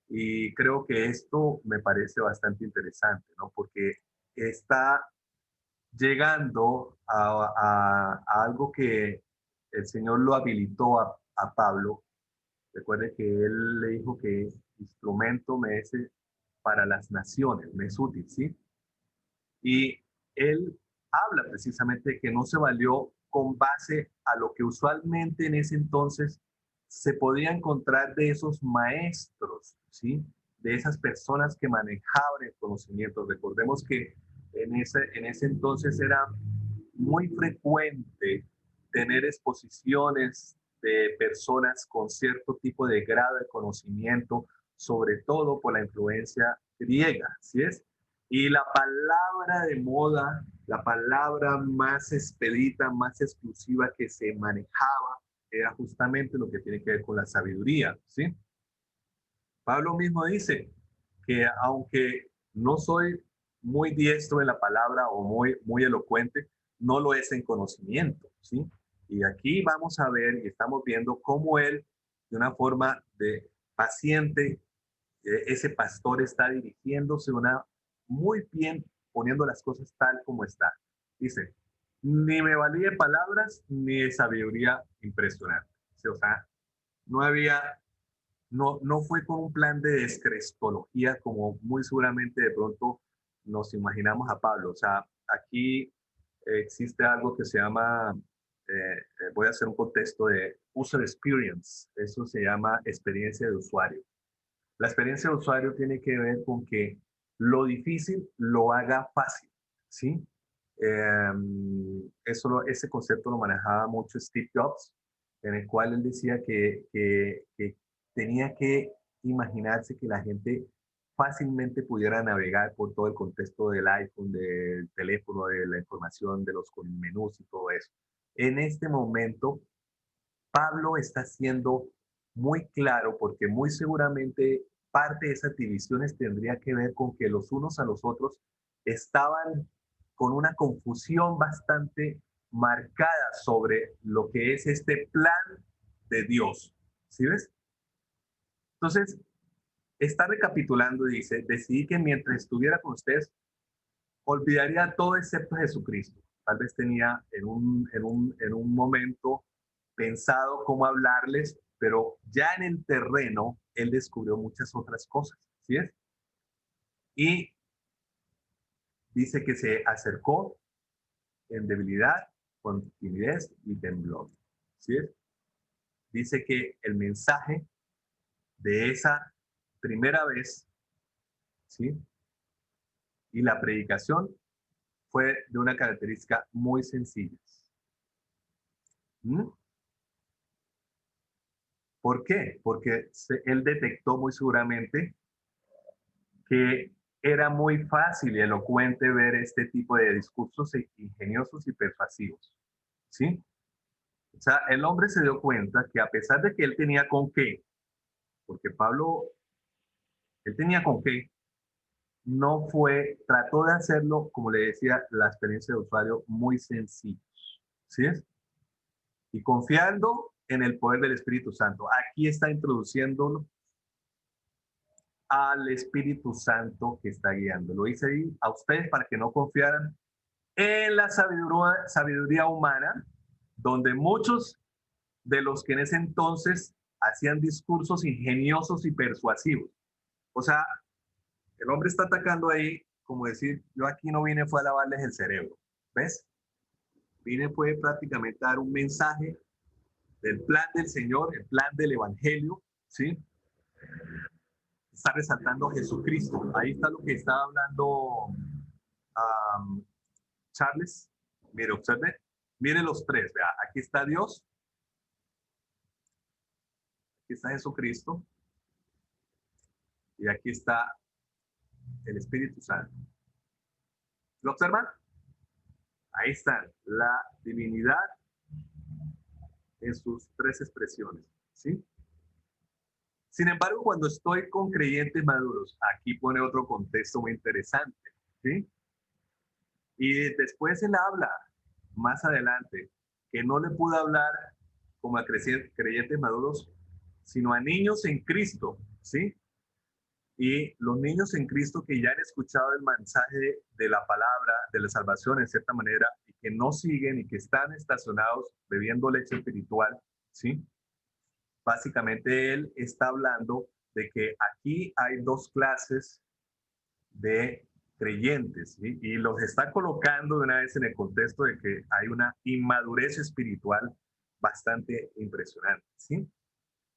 Y creo que esto me parece bastante interesante, ¿no? Porque está llegando a algo que el Señor lo habilitó a Pablo. Recuerde que él le dijo que instrumento me es para las naciones, me es útil, ¿sí? Y él habla precisamente de que no se valió con base a lo que usualmente en ese entonces se podía encontrar de esos maestros, ¿sí? De esas personas que manejaban el conocimiento. Recordemos que en ese entonces era muy frecuente tener exposiciones de personas con cierto tipo de grado de conocimiento, sobre todo por la influencia griega, ¿sí es? Y la palabra de moda, la palabra más expedita, más exclusiva que se manejaba, era justamente lo que tiene que ver con la sabiduría, ¿sí? Pablo mismo dice que aunque no soy muy diestro en la palabra o muy elocuente, no lo es en conocimiento, ¿sí? Y aquí vamos a ver y estamos viendo cómo él, de una forma de paciente, ese pastor está dirigiéndose muy bien, poniendo las cosas tal como está. Dice, ni me valí de palabras ni de sabiduría impresionante. O sea, no había, no fue con un plan de descrestología como muy seguramente de pronto nos imaginamos a Pablo. O sea, aquí existe algo que se llama, voy a hacer un contexto de user experience. Eso se llama experiencia de usuario. La experiencia de usuario tiene que ver con que lo difícil lo haga fácil, ¿sí? Ese concepto lo manejaba mucho Steve Jobs, en el cual él decía que tenía que imaginarse que la gente fácilmente pudiera navegar por todo el contexto del iPhone, del teléfono, de la información, de los menús y todo eso. En este momento, Pablo está siendo muy claro porque muy seguramente parte de esas divisiones tendría que ver con que los unos a los otros estaban con una confusión bastante marcada sobre lo que es este plan de Dios. ¿Sí ves? Entonces, está recapitulando y dice, decidí que mientras estuviera con ustedes, olvidaría todo excepto Jesucristo. Tal vez tenía en un momento pensado cómo hablarles, pero ya en el terreno, él descubrió muchas otras cosas. ¿Sí es? Y dice que se acercó en debilidad, con timidez y temblor. ¿Sí es? Dice que el mensaje de esa primera vez, ¿sí? Y la predicación fue de una característica muy sencilla. ¿Mm? ¿Por qué? Porque él detectó muy seguramente que era muy fácil y elocuente ver este tipo de discursos ingeniosos y persuasivos. ¿Sí? O sea, el hombre se dio cuenta que a pesar de que él tenía con qué, porque Pablo, él tenía con qué, no fue, trató de hacerlo, como le decía, la experiencia de usuario muy sencilla. ¿Sí es? Y confiando en el poder del Espíritu Santo. Aquí está introduciéndolo al Espíritu Santo que está guiando. Lo hice ahí a ustedes para que no confiaran en la sabiduría humana, donde muchos de los que en ese entonces hacían discursos ingeniosos y persuasivos. O sea, el hombre está atacando ahí, como decir, yo aquí no vine fue a lavarles el cerebro. ¿Ves? Vine fue prácticamente a dar un mensaje del plan del Señor, el plan del Evangelio, ¿sí? Está resaltando a Jesucristo. Ahí está lo que estaba hablando Charles. Mire, observe. Mire los tres. Vea, aquí está Dios. Aquí está Jesucristo. Y aquí está el Espíritu Santo. ¿Lo observan? Ahí está la divinidad en sus tres expresiones. ¿Sí? Sin embargo, cuando estoy con creyentes maduros, aquí pone otro contexto muy interesante. ¿Sí? Y después él habla más adelante que no le pudo hablar como a creyentes maduros, sino a niños en Cristo, ¿sí? Y los niños en Cristo que ya han escuchado el mensaje de la palabra, de la salvación en cierta manera, y que no siguen y que están estacionados bebiendo leche espiritual, ¿sí? Básicamente él está hablando de que aquí hay dos clases de creyentes, ¿sí? Y los está colocando de una vez en el contexto de que hay una inmadurez espiritual bastante impresionante, ¿sí?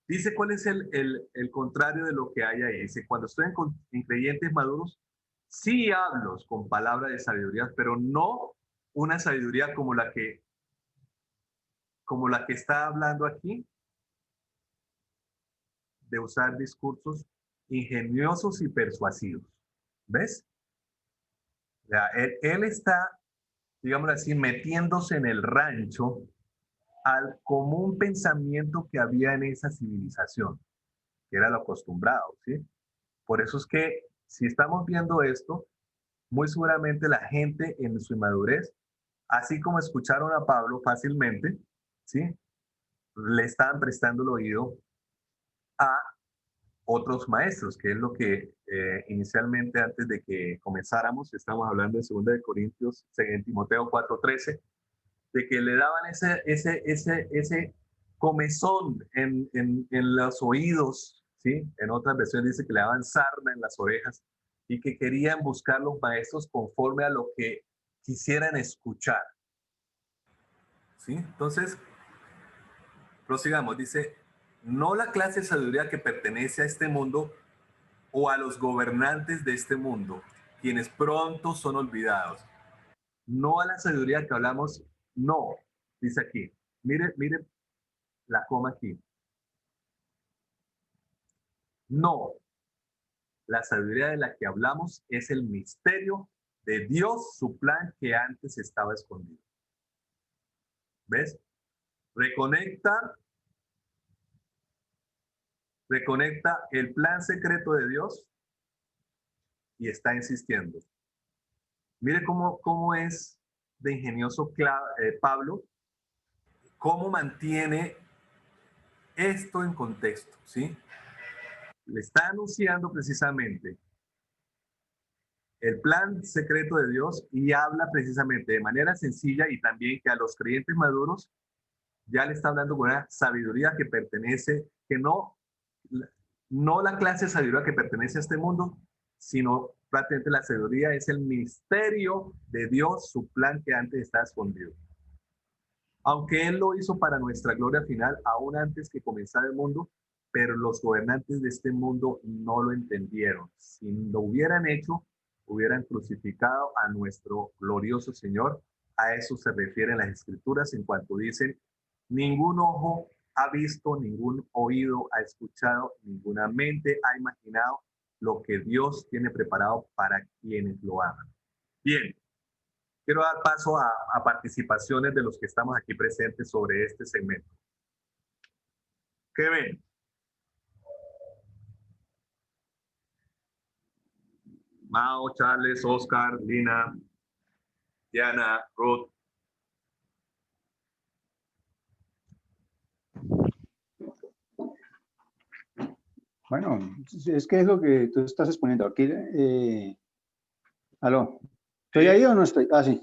Dice cuál es el contrario de lo que hay ahí. Dice, cuando estoy en creyentes maduros, sí hablo con palabras de sabiduría, pero no una sabiduría como la que está hablando aquí, de usar discursos ingeniosos y persuasivos. ¿Ves? O sea, él está, digamos así, metiéndose en el rancho al común pensamiento que había en esa civilización, que era lo acostumbrado, ¿sí? Por eso es que si estamos viendo esto, muy seguramente la gente en su inmadurez, así como escucharon a Pablo fácilmente, ¿sí? Le estaban prestando el oído a otros maestros, que es lo que inicialmente antes de que comenzáramos, estamos hablando de 2 de Corintios, en Timoteo 4:13, de que le daban ese comezón en los oídos, ¿sí? En otras versiones dice que le daban sarna en las orejas y que querían buscar los maestros conforme a lo que quisieran escuchar, ¿sí? Entonces, prosigamos, dice, no la clase de sabiduría que pertenece a este mundo o a los gobernantes de este mundo, quienes pronto son olvidados. No a la sabiduría que hablamos, no, dice aquí. Mire la coma aquí. No, la sabiduría de la que hablamos es el misterio de Dios, su plan que antes estaba escondido. ¿Ves? Reconecta el plan secreto de Dios y está insistiendo. Mire cómo es de ingenioso Pablo, cómo mantiene esto en contexto, ¿sí? Le está anunciando precisamente el plan secreto de Dios y habla precisamente de manera sencilla y también que a los creyentes maduros ya le está hablando con una sabiduría que pertenece, que no la clase de sabiduría que pertenece a este mundo, sino prácticamente la sabiduría es el misterio de Dios, su plan que antes estaba escondido. Aunque Él lo hizo para nuestra gloria final, aún antes que comenzara el mundo, pero los gobernantes de este mundo no lo entendieron. Si lo hubieran hecho, hubieran crucificado a nuestro glorioso Señor. A eso se refieren las Escrituras en cuanto dicen, ningún ojo ha visto, ningún oído ha escuchado, ninguna mente ha imaginado lo que Dios tiene preparado para quienes lo aman. Bien, quiero dar paso a participaciones de los que estamos aquí presentes sobre este segmento. ¿Qué ven? Mao, Charles, Oscar, Lina, Diana, Ruth. Bueno, es que es lo que tú estás exponiendo aquí. ¿Aló? ¿Estoy ahí o no estoy? Ah, sí.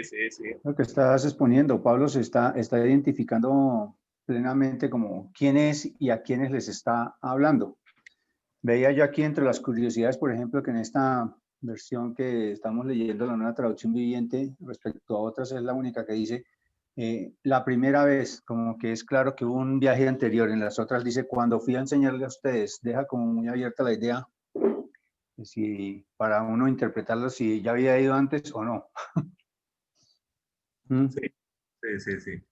Sí. Lo que estás exponiendo, Pablo se está identificando plenamente como quién es y a quiénes les está hablando. Veía yo aquí entre las curiosidades, por ejemplo, que en esta versión que estamos leyendo, la nueva traducción viviente, respecto a otras, es la única que dice la primera vez, como que es claro que hubo un viaje anterior. En las otras dice, cuando fui a enseñarle a ustedes, deja como muy abierta la idea, si para uno interpretarlo, si ya había ido antes o no. Sí.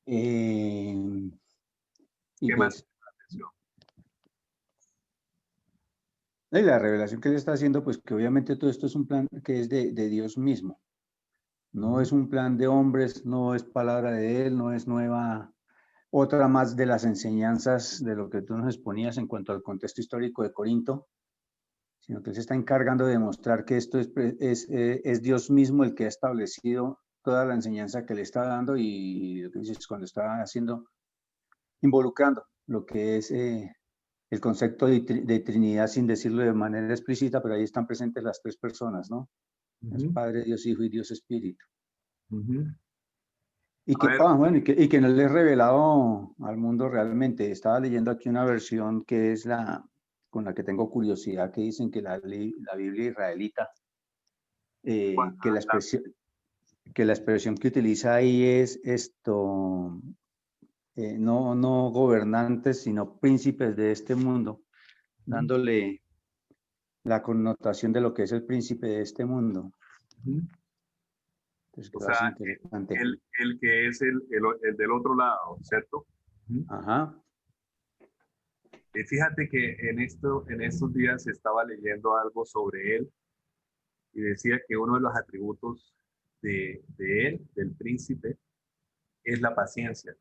Y ¿Qué pues, más? y la revelación que le está haciendo, pues que obviamente todo esto es un plan que es de Dios mismo. No es un plan de hombres, no es palabra de Él, no es otra más de las enseñanzas de lo que tú nos exponías en cuanto al contexto histórico de Corinto, sino que Él se está encargando de demostrar que esto es Dios mismo el que ha establecido toda la enseñanza que le está dando y lo que dices cuando está haciendo, involucrando lo que es el concepto de Trinidad sin decirlo de manera explícita, pero ahí están presentes las tres personas, ¿no? Es Padre, Dios Hijo y Dios Espíritu. Y que no le he revelado al mundo realmente. Estaba leyendo aquí una versión que es con la que tengo curiosidad, que dicen que la Biblia israelita, que la expresión que utiliza ahí es esto, no gobernantes, sino príncipes de este mundo, dándole la connotación de lo que es el príncipe de este mundo. Entonces, o sea, interesante. el que es el del otro lado, ¿cierto? Ajá. Y fíjate que en estos días estaba leyendo algo sobre él y decía que uno de los atributos de él, del príncipe, es la paciencia.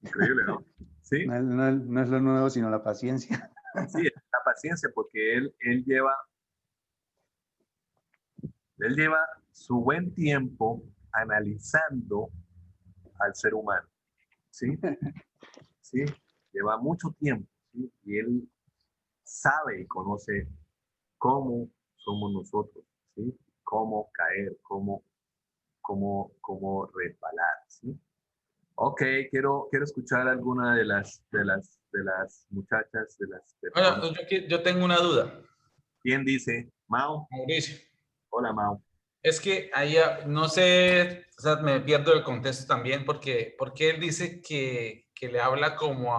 Increíble, ¿no? Sí. No es lo nuevo, sino la paciencia. Sí, es la paciencia, porque él lleva su buen tiempo analizando al ser humano. ¿Sí? Sí, lleva mucho tiempo, ¿sí? Y él sabe y conoce cómo somos nosotros, ¿sí? Cómo caer, cómo resbalar, ¿sí? Ok, quiero escuchar alguna de las muchachas, de las personas. Bueno, yo tengo una duda. ¿Quién dice? Mao. Mauricio. Hola, Mao. Es que ahí no sé, o sea, me pierdo el contexto también porque él dice que le habla como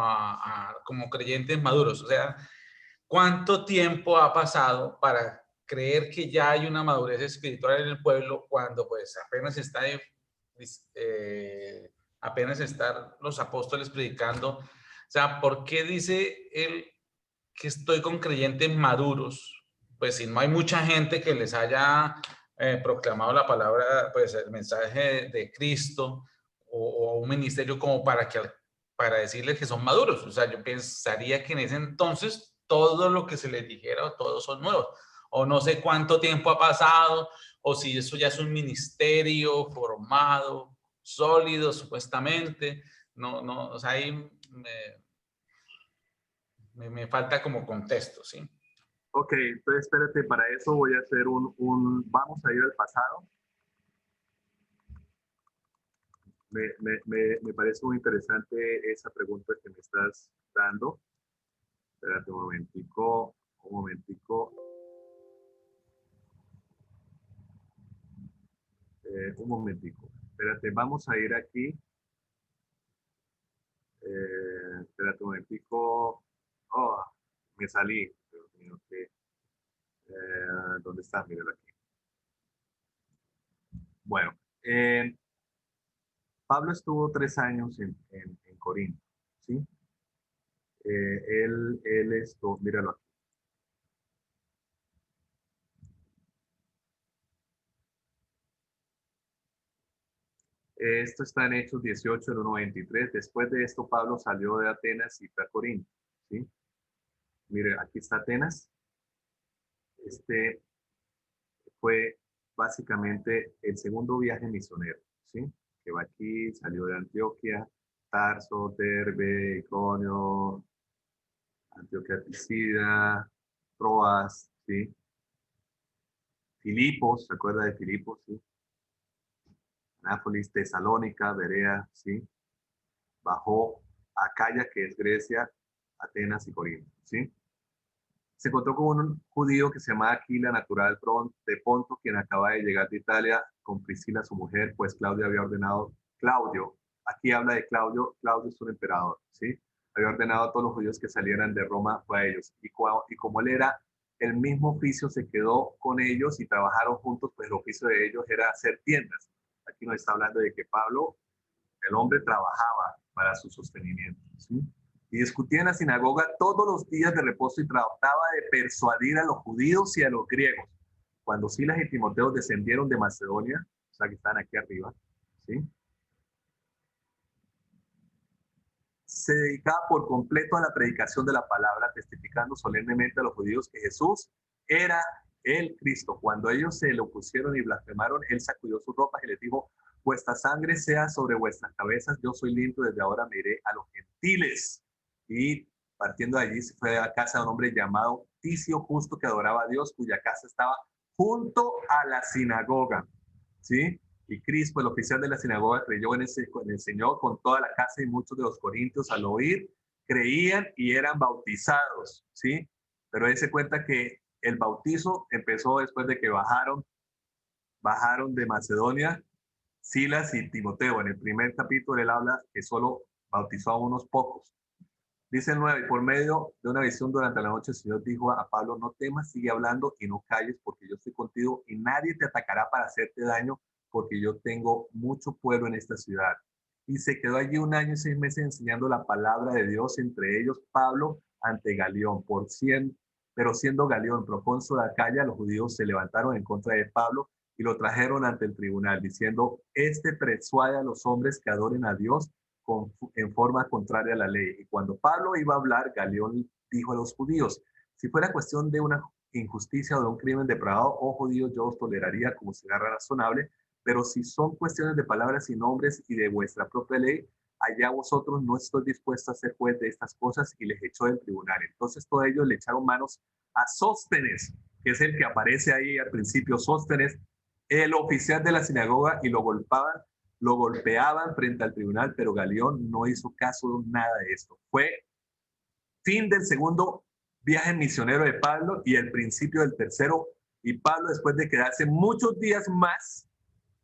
como creyentes maduros. O sea, ¿cuánto tiempo ha pasado para creer que ya hay una madurez espiritual en el pueblo cuando pues apenas están los apóstoles predicando? O sea, ¿por qué dice él que estoy con creyentes maduros? Pues si no hay mucha gente que les haya proclamado la palabra, pues el mensaje de Cristo o un ministerio como para decirles que son maduros. O sea, yo pensaría que en ese entonces todo lo que se les dijera, todos son nuevos. o no sé cuánto tiempo ha pasado, o si eso ya es un ministerio formado, sólido, supuestamente. No, o sea, ahí me falta como contexto, ¿sí? Ok, entonces espérate, para eso voy a hacer vamos a ir al pasado. Me parece muy interesante esa pregunta que me estás dando. Espérate un momentico, un momentico. Un momentico. Espérate, vamos a ir aquí. Espérate un momentico. Oh, me salí. Dios mío, ¿dónde está? Míralo aquí. Bueno, Pablo estuvo 3 años en Corinto, ¿sí? Él estuvo, míralo aquí. Esto está en Hechos 18, en 1:23. Después de esto, Pablo salió de Atenas y fue a Corinto, ¿sí? Mire, aquí está Atenas. Este fue básicamente el segundo viaje misionero, ¿sí? Que va aquí, salió de Antioquia, Tarso, Derbe, Iconio, Antioquia Pisida, Troas, ¿sí? Filipos, ¿se acuerda de Filipos? ¿Sí? Nápoles, Tesalónica, Berea, ¿sí? Bajó a Acaya, que es Grecia, Atenas y Corinto, ¿sí? Se encontró con un judío que se llamaba Aquila, natural de Ponto, quien acaba de llegar de Italia con Priscila, su mujer, pues Claudio había ordenado, Claudio, aquí habla de Claudio, Claudio es un emperador, ¿sí? Había ordenado a todos los judíos que salieran de Roma fue a ellos. Y como él era el mismo oficio, se quedó con ellos y trabajaron juntos, pues el oficio de ellos era hacer tiendas. Aquí nos está hablando de que Pablo, el hombre, trabajaba para su sostenimiento, ¿sí? Y discutía en la sinagoga todos los días de reposo y trataba de persuadir a los judíos y a los griegos. Cuando Silas y Timoteo descendieron de Macedonia, o sea que están aquí arriba, ¿sí? Se dedicaba por completo a la predicación de la palabra, testificando solemnemente a los judíos que Jesús era el Cristo. Cuando ellos se le opusieron y blasfemaron, él sacudió sus ropas y les dijo: vuestra sangre sea sobre vuestras cabezas, yo soy limpio, desde ahora me iré a los gentiles. Y partiendo de allí se fue a casa de un hombre llamado Ticio Justo, que adoraba a Dios, cuya casa estaba junto a la sinagoga, ¿sí? Y Crispo, el oficial de la sinagoga, creyó en el Señor con toda la casa, y muchos de los corintios al oír creían y eran bautizados, ¿sí? Pero él se cuenta que el bautizo empezó después de que bajaron de Macedonia Silas y Timoteo. En el primer capítulo él habla que solo bautizó a unos pocos. Dice el 9, y por medio de una visión durante la noche el Señor dijo a Pablo: no temas, sigue hablando y no calles, porque yo estoy contigo y nadie te atacará para hacerte daño, porque yo tengo mucho pueblo en esta ciudad. Y se quedó allí 1 año y 6 meses enseñando la palabra de Dios, entre ellos Pablo ante Galión. Pero siendo Galión procónsul de Acaya, los judíos se levantaron en contra de Pablo y lo trajeron ante el tribunal, diciendo: este persuade a los hombres que adoren a Dios en forma contraria a la ley. Y cuando Pablo iba a hablar, Galión dijo a los judíos: si fuera cuestión de una injusticia o de un crimen depravado, oh judíos, yo os toleraría como si era razonable, pero si son cuestiones de palabras y nombres y de vuestra propia ley, allá vosotros, no estoy dispuesto a ser juez de estas cosas. Y les echó del tribunal. Entonces todos ellos le echaron manos a Sóstenes, que es el que aparece ahí al principio, Sóstenes, el oficial de la sinagoga, y lo golpeaban frente al tribunal, pero Galión no hizo caso de nada de esto. Fue fin del segundo viaje misionero de Pablo y el principio del tercero. Y Pablo, después de quedarse muchos días más,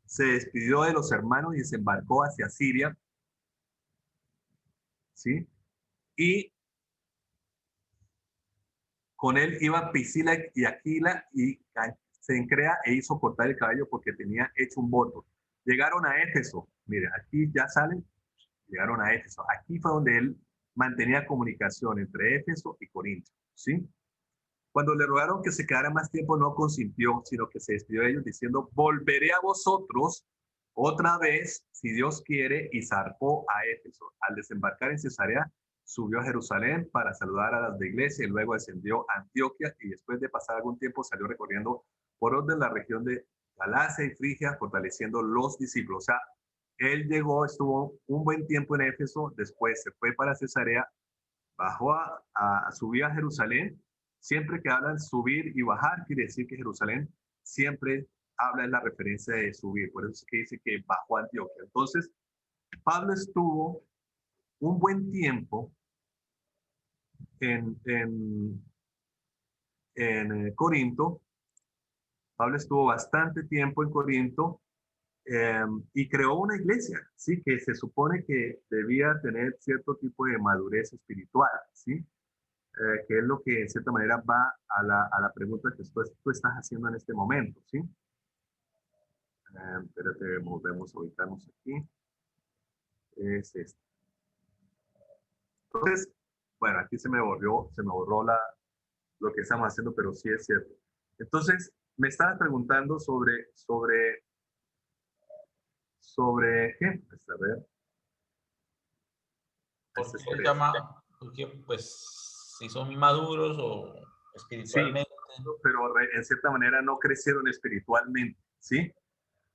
se despidió de los hermanos y desembarcó hacia Siria, ¿sí? Y con él iban Priscila y Aquila, y Cencrea e hizo cortar el cabello porque tenía hecho un voto. Llegaron a Éfeso. Mire, aquí ya salen. Llegaron a Éfeso. Aquí fue donde él mantenía comunicación entre Éfeso y Corinto, ¿sí? Cuando le rogaron que se quedara más tiempo, no consintió, sino que se despidió de ellos diciendo: volveré a vosotros otra vez, si Dios quiere, y zarpó a Éfeso. Al desembarcar en Cesarea, subió a Jerusalén para saludar a las de iglesia y luego descendió a Antioquia y después de pasar algún tiempo salió recorriendo por orden la región de Galacia y Frigia, fortaleciendo los discípulos. O sea, él llegó, estuvo un buen tiempo en Éfeso, después se fue para Cesarea, bajó subió a Jerusalén. Siempre que hablan subir y bajar, quiere decir que Jerusalén siempre habla en la referencia de subir. Por eso es que dice que bajó a Antioquia. Entonces, Pablo estuvo un buen tiempo en Corinto. Pablo estuvo bastante tiempo en Corinto y creó una iglesia, ¿sí? Que se supone que debía tener cierto tipo de madurez espiritual, ¿sí? Que es lo que en cierta manera va a la pregunta que tú estás haciendo en este momento, ¿sí? Espérate, volvemos a ubicarnos aquí. Es esto. Entonces, bueno, aquí se me borró lo que estamos haciendo, pero sí es cierto. Entonces, me estabas preguntando sobre ¿qué? Pues, a ver. ¿Por qué se llama? Porque, pues, si son maduros o espiritualmente. Sí, pero en cierta manera no crecieron espiritualmente, ¿sí?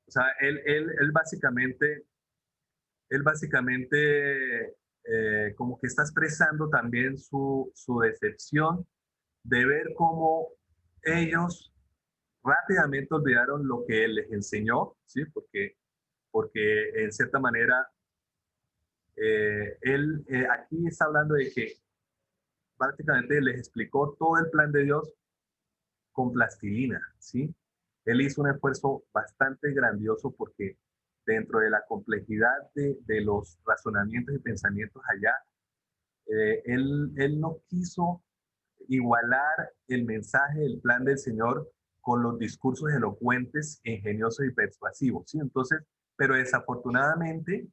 O sea, él básicamente como que está expresando también su decepción de ver cómo ellos rápidamente olvidaron lo que él les enseñó, ¿sí? Porque en cierta manera él aquí está hablando de que prácticamente les explicó todo el plan de Dios con plastilina, ¿sí? Él hizo un esfuerzo bastante grandioso porque dentro de la complejidad de los razonamientos y pensamientos allá, él no quiso igualar el mensaje, el plan del Señor con los discursos elocuentes, ingeniosos y persuasivos, ¿sí? Entonces, pero desafortunadamente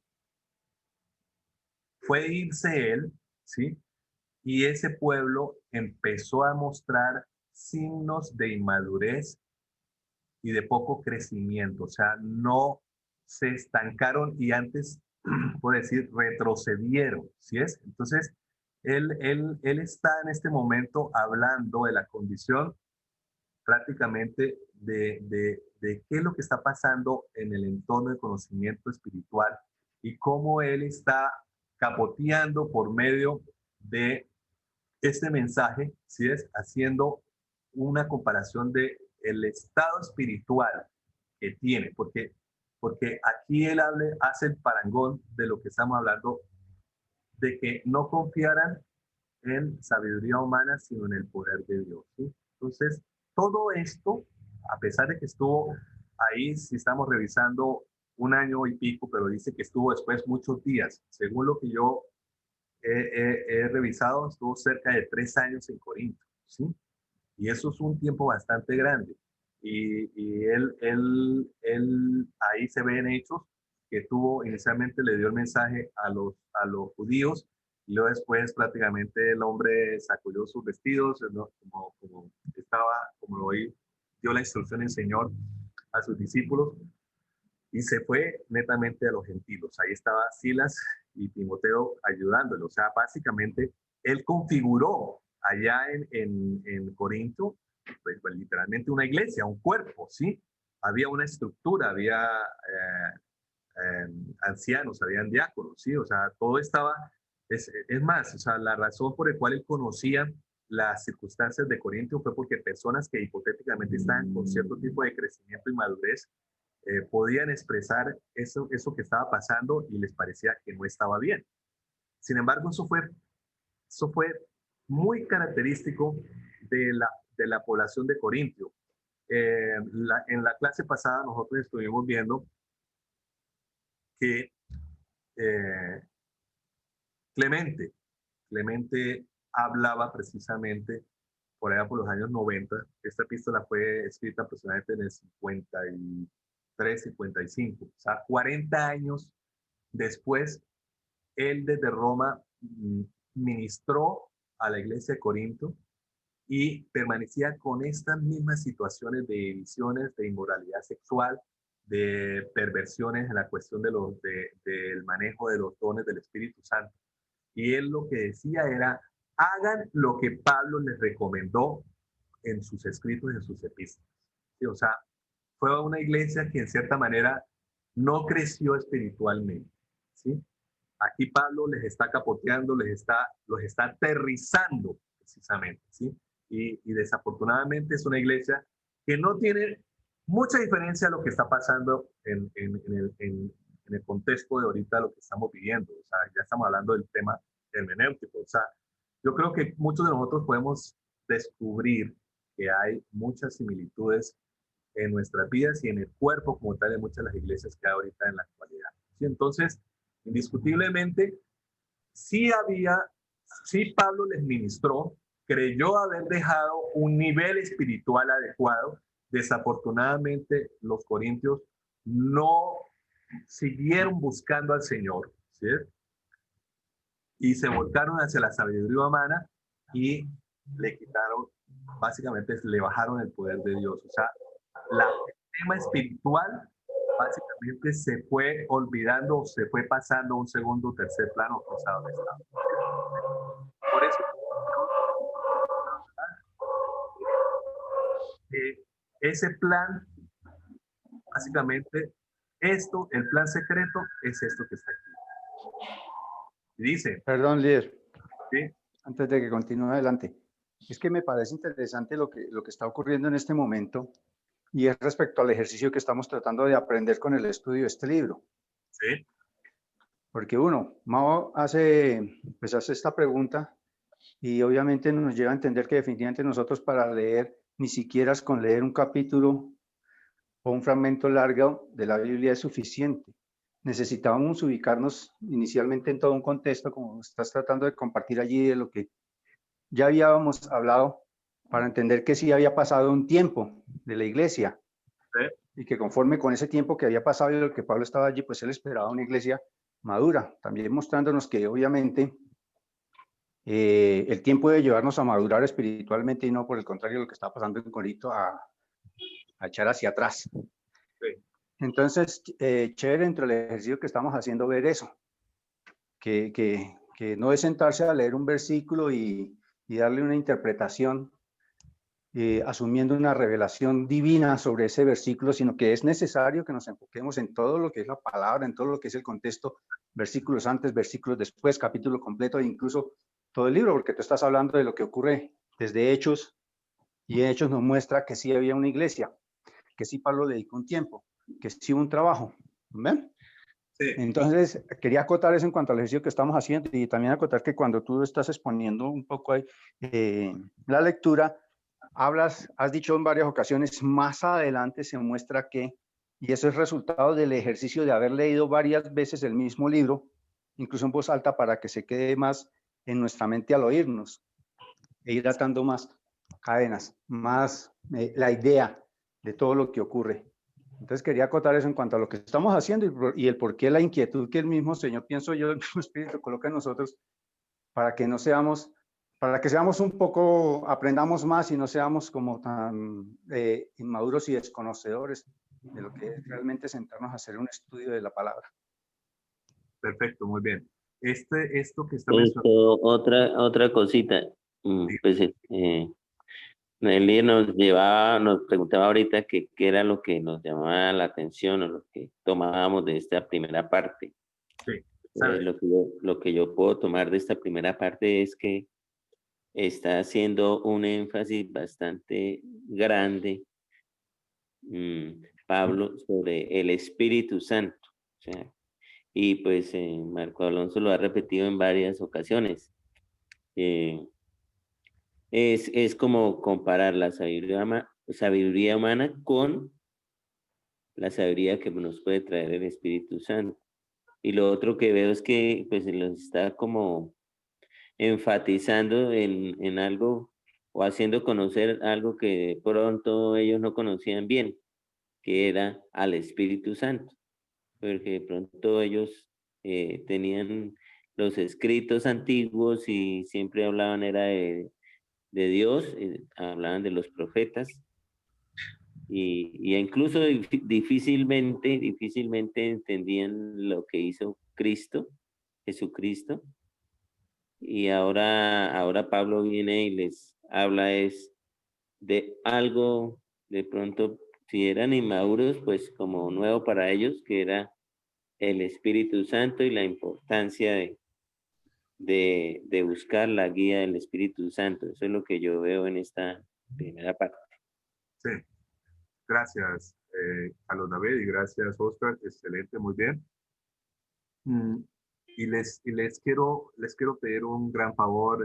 fue irse él, ¿sí? Y ese pueblo empezó a mostrar signos de inmadurez y de poco crecimiento, o sea, no se estancaron y antes, puedo decir, retrocedieron, ¿sí es? Entonces, él está en este momento hablando de la condición prácticamente de qué es lo que está pasando en el entorno de conocimiento espiritual y cómo él está capoteando por medio de este mensaje, ¿sí es? Haciendo una comparación de el estado espiritual que tiene, porque aquí él hace el parangón de lo que estamos hablando, de que no confiaran en sabiduría humana, sino en el poder de Dios, ¿sí? Entonces, todo esto, a pesar de que estuvo ahí, si estamos revisando un año y pico, pero dice que estuvo después muchos días, según lo que yo he revisado, estuvo cerca de 3 años en Corinto, ¿sí? Y eso es un tiempo bastante grande. Y él ahí se ve en Hechos que inicialmente le dio el mensaje a los judíos, y luego después prácticamente el hombre sacudió sus vestidos, ¿no? como lo dio la instrucción el Señor a sus discípulos, y se fue netamente a los gentiles. Ahí estaba Silas y Timoteo ayudándolo. O sea, básicamente él configuró allá en Corinto, pues, literalmente una iglesia, un cuerpo, ¿sí? Había una estructura, había ancianos, habían diáconos, ¿sí? O sea, todo estaba, es más, o sea, la razón por la cual él conocía las circunstancias de Corinto fue porque personas que hipotéticamente estaban con cierto tipo de crecimiento y madurez podían expresar eso que estaba pasando y les parecía que no estaba bien. Sin embargo, eso fue muy característico de la población de Corintio. En la clase pasada nosotros estuvimos viendo que Clemente hablaba precisamente por allá por los años 90. Esta epístola fue escrita aproximadamente en el 53, 55. O sea, 40 años después, él desde Roma ministró a la iglesia de Corinto y permanecía con estas mismas situaciones de divisiones, de inmoralidad sexual, de perversiones en la cuestión del manejo de los dones del Espíritu Santo. Y él lo que decía era, hagan lo que Pablo les recomendó en sus escritos y en sus epístolas. ¿Sí? O sea, fue una iglesia que en cierta manera no creció espiritualmente. ¿Sí? Aquí Pablo les está capoteando, los está aterrizando precisamente. ¿Sí? Y desafortunadamente es una iglesia que no tiene mucha diferencia a lo que está pasando en el contexto de ahorita lo que estamos viviendo. O sea, ya estamos hablando del tema hermenéutico. O sea, yo creo que muchos de nosotros podemos descubrir que hay muchas similitudes en nuestras vidas y en el cuerpo como tal de muchas de las iglesias que hay ahorita en la actualidad. ¿Sí? Entonces, indiscutiblemente, sí Pablo les ministró, creyó haber dejado un nivel espiritual adecuado. Desafortunadamente, los corintios no siguieron buscando al Señor, ¿sí? Y se volcaron hacia la sabiduría humana y le quitaron, básicamente le bajaron el poder de Dios. O sea, el tema espiritual básicamente se fue olvidando, se fue pasando a un segundo o tercer plano, no sabe dónde está. Por eso, ese plan, básicamente, el plan secreto es esto que está aquí. Y dice, Perdón, líder, ¿sí? antes de que continúe adelante. Es que me parece interesante lo que está ocurriendo en este momento y es respecto al ejercicio que estamos tratando de aprender con el estudio de este libro. ¿Sí? Porque Mao hace esta pregunta y obviamente nos lleva a entender que definitivamente nosotros para leer, ni siquiera es con leer un capítulo o un fragmento largo de la Biblia es suficiente. Necesitábamos ubicarnos inicialmente en todo un contexto, como estás tratando de compartir allí, de lo que ya habíamos hablado, para entender que sí había pasado un tiempo de la iglesia. ¿Sí? Y que conforme con ese tiempo que había pasado y lo que Pablo estaba allí, pues él esperaba una iglesia madura, también mostrándonos que obviamente el tiempo debe llevarnos a madurar espiritualmente y no por el contrario lo que está pasando en Corinto a echar hacia atrás. Sí. Entonces, chévere entre el ejercicio que estamos haciendo ver eso, que no es sentarse a leer un versículo y darle una interpretación asumiendo una revelación divina sobre ese versículo, sino que es necesario que nos enfoquemos en todo lo que es la palabra, en todo lo que es el contexto, versículos antes, versículos después, capítulo completo e incluso todo el libro, porque tú estás hablando de lo que ocurre desde Hechos, y Hechos nos muestra que sí había una iglesia, que sí Pablo le dedicó un tiempo, que sí hubo un trabajo. ¿Ven? Sí. Entonces, quería acotar eso en cuanto al ejercicio que estamos haciendo y también acotar que cuando tú estás exponiendo un poco ahí, la lectura, has dicho en varias ocasiones, más adelante se muestra que, y eso es resultado del ejercicio de haber leído varias veces el mismo libro, incluso en voz alta, para que se quede más en nuestra mente al oírnos, e ir atando más cadenas, más la idea de todo lo que ocurre. Entonces quería acotar eso en cuanto a lo que estamos haciendo y el por qué la inquietud que el mismo Señor, pienso yo, el mismo Espíritu coloca en nosotros, para que seamos un poco, aprendamos más y no seamos como tan inmaduros y desconocedores de lo que es realmente sentarnos a hacer un estudio de la palabra. Perfecto, muy bien. Esto que está mencionando. Otra cosita. Pues el líder nos preguntaba ahorita qué era lo que nos llamaba la atención o lo que tomábamos de esta primera parte. Sí, lo que yo puedo tomar de esta primera parte es que está haciendo un énfasis bastante grande Pablo sobre el Espíritu Santo. O sea, y pues Marco Alonso lo ha repetido en varias ocasiones. Es como comparar la sabiduría humana con la sabiduría que nos puede traer el Espíritu Santo. Y lo otro que veo es que pues los está como enfatizando en algo o haciendo conocer algo que de pronto ellos no conocían bien, que era al Espíritu Santo, porque de pronto ellos tenían los escritos antiguos y siempre hablaban era de Dios, hablaban de los profetas, y incluso difícilmente entendían lo que hizo Jesucristo, y ahora Pablo viene y les habla es de algo, de pronto, si eran inmaduros, pues como nuevo para ellos, que era el Espíritu Santo y la importancia de buscar la guía del Espíritu Santo. Eso es lo que yo veo en esta primera parte. Sí, gracias, Carlos David, y gracias, Oscar. Excelente, muy bien. Y les quiero pedir un gran favor,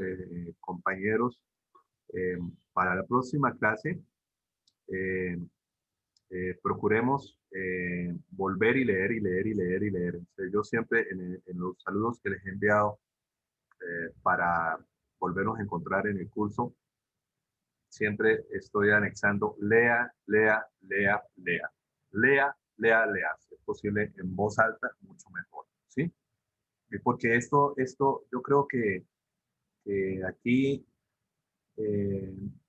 compañeros, para la próxima clase. Procuremos volver y leer y leer y leer y leer. Yo siempre en los saludos que les he enviado para volvernos a encontrar en el curso, siempre estoy anexando lea, lea, lea, lea. Lea, lea, lea. Si es posible en voz alta, mucho mejor. ¿Sí? Porque esto yo creo que aquí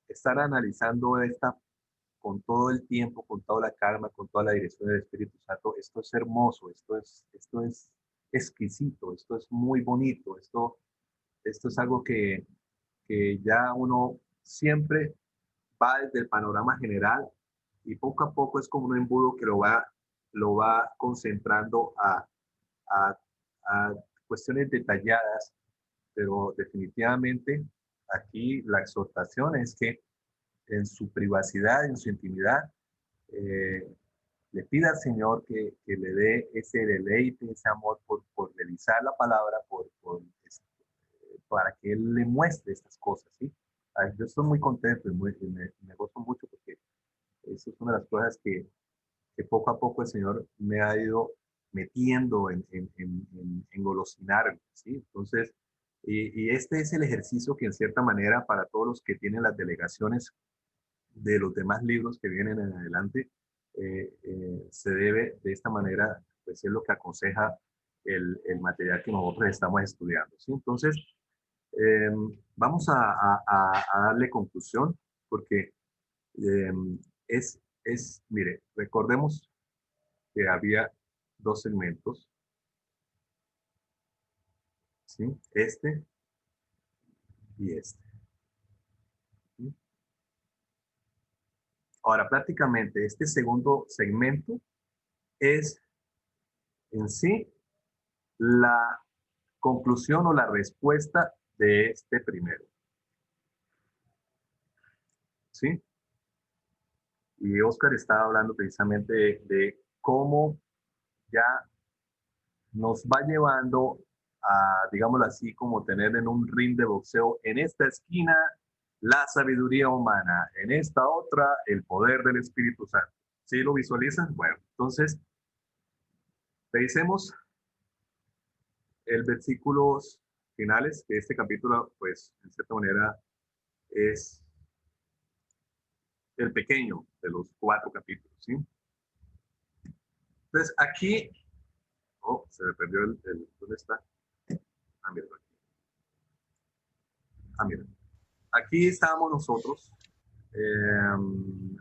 estar analizando esta con todo el tiempo, con toda la calma, con toda la dirección del Espíritu Santo, esto es hermoso, esto es exquisito, esto es muy bonito, esto es algo que ya uno siempre va desde el panorama general y poco a poco es como un embudo que lo va concentrando a, a cuestiones detalladas, pero definitivamente aquí la exhortación es que en su privacidad, en su intimidad, le pida al Señor que le dé ese deleite, ese amor por revisar la palabra, para que Él le muestre estas cosas, ¿sí? Yo estoy muy contento y me gozo mucho porque eso es una de las cosas que poco a poco el Señor me ha ido metiendo en engolosinarme, ¿sí? Entonces, y este es el ejercicio que en cierta manera para todos los que tienen las delegaciones de los demás libros que vienen en adelante, se debe de esta manera, pues es lo que aconseja el material que nosotros estamos estudiando, ¿sí? Entonces, vamos a darle conclusión porque mire, recordemos que había dos segmentos, ¿sí? Este y este. ¿Sí? Ahora, prácticamente este segundo segmento es en sí la conclusión o la respuesta de este primero. ¿Sí? Y Oscar estaba hablando precisamente de cómo ya nos va llevando a, digámoslo así, como tener en un ring de boxeo, en esta esquina la sabiduría humana, en esta otra el poder del Espíritu Santo. ¿Sí lo visualizan? Bueno, entonces, revisemos el versículos finales de este capítulo, pues, en cierta manera, es el pequeño de los 4 capítulos, ¿sí? Entonces, aquí, se me perdió ¿dónde está? Mira, mira. Aquí estábamos nosotros. A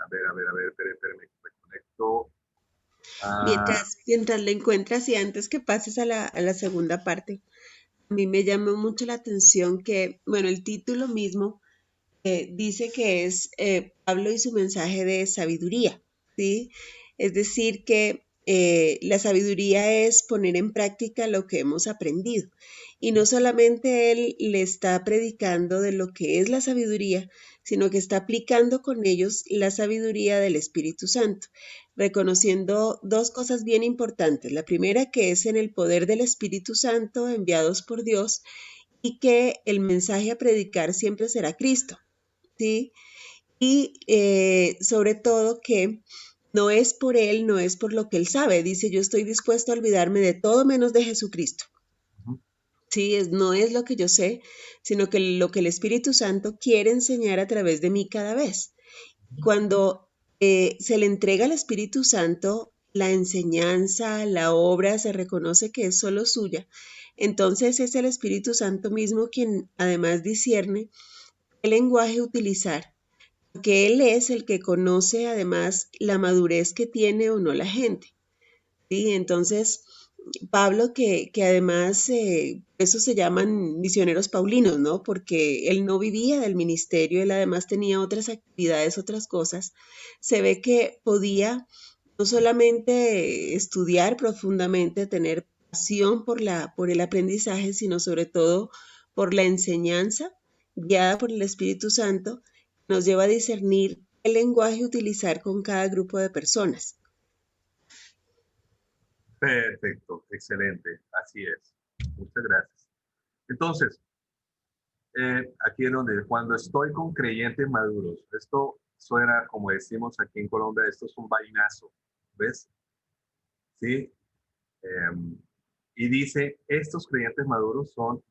ver, espérame, me conecto. Mientras lo encuentras y antes que pases a la segunda parte, a mí me llamó mucho la atención que, bueno, el título mismo dice que es Pablo y su mensaje de sabiduría, ¿sí? Es decir, que la sabiduría es poner en práctica lo que hemos aprendido. Y no solamente él le está predicando de lo que es la sabiduría, sino que está aplicando con ellos la sabiduría del Espíritu Santo, reconociendo dos cosas bien importantes. La primera, que es en el poder del Espíritu Santo enviados por Dios, y que el mensaje a predicar siempre será Cristo, ¿sí? Y sobre todo que no es por él, no es por lo que él sabe. Dice, yo estoy dispuesto a olvidarme de todo menos de Jesucristo. Sí, no es lo que yo sé, sino que lo que el Espíritu Santo quiere enseñar a través de mí cada vez. Cuando se le entrega al Espíritu Santo la enseñanza, la obra, se reconoce que es solo suya. Entonces es el Espíritu Santo mismo quien además discierne qué lenguaje utilizar, porque Él es el que conoce además la madurez que tiene o no la gente. ¿Sí? Entonces, Pablo que además eso se llaman misioneros paulinos, ¿no? Porque él no vivía del ministerio, él además tenía otras actividades, otras cosas. Se ve que podía no solamente estudiar profundamente, tener pasión por el aprendizaje, sino sobre todo por la enseñanza guiada por el Espíritu Santo, nos lleva a discernir qué lenguaje utilizar con cada grupo de personas. Perfecto, excelente, así es. Muchas gracias. Entonces, aquí es donde, cuando estoy con creyentes maduros, esto suena, como decimos aquí en Colombia, esto es un vainazo, ¿ves? Sí. Y dice, estos creyentes maduros son,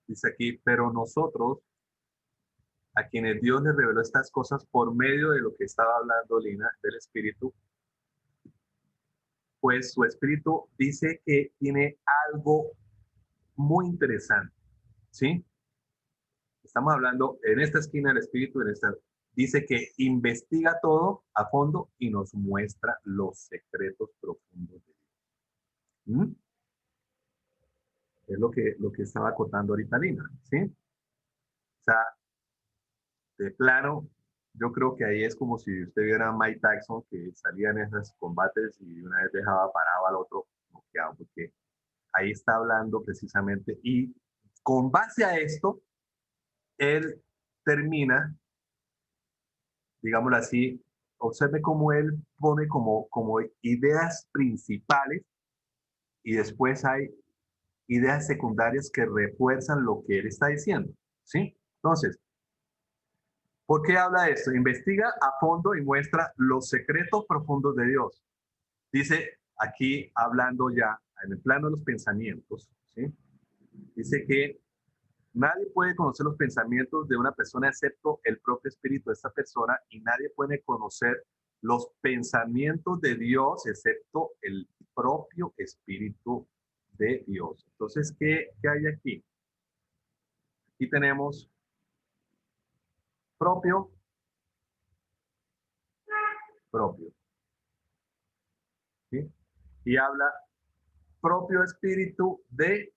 dice aquí, pero nosotros, a quienes Dios les reveló estas cosas por medio de lo que estaba hablando Lina, del Espíritu, pues su Espíritu dice que tiene algo muy interesante, ¿sí? Estamos hablando en esta esquina del Espíritu, dice que investiga todo a fondo y nos muestra los secretos profundos de Dios. ¿Mm? Es lo que estaba acotando ahorita Lina, ¿sí? O sea, de plano, yo creo que ahí es como si usted viera a Mike Tyson que salía en esos combates y una vez dejaba parado al otro noqueado, porque ahí está hablando precisamente. Y con base a esto, él termina, digámoslo así, observe cómo él pone como ideas principales y después hay ideas secundarias que refuerzan lo que él está diciendo, ¿sí? Entonces, ¿por qué habla de esto? Investiga a fondo y muestra los secretos profundos de Dios. Dice aquí, hablando ya en el plano de los pensamientos, ¿sí? Dice que nadie puede conocer los pensamientos de una persona excepto el propio espíritu de esta persona, y nadie puede conocer los pensamientos de Dios excepto el propio espíritu de Dios. Entonces, ¿qué hay aquí? Aquí tenemos propio, propio, ¿sí? Y habla propio espíritu de,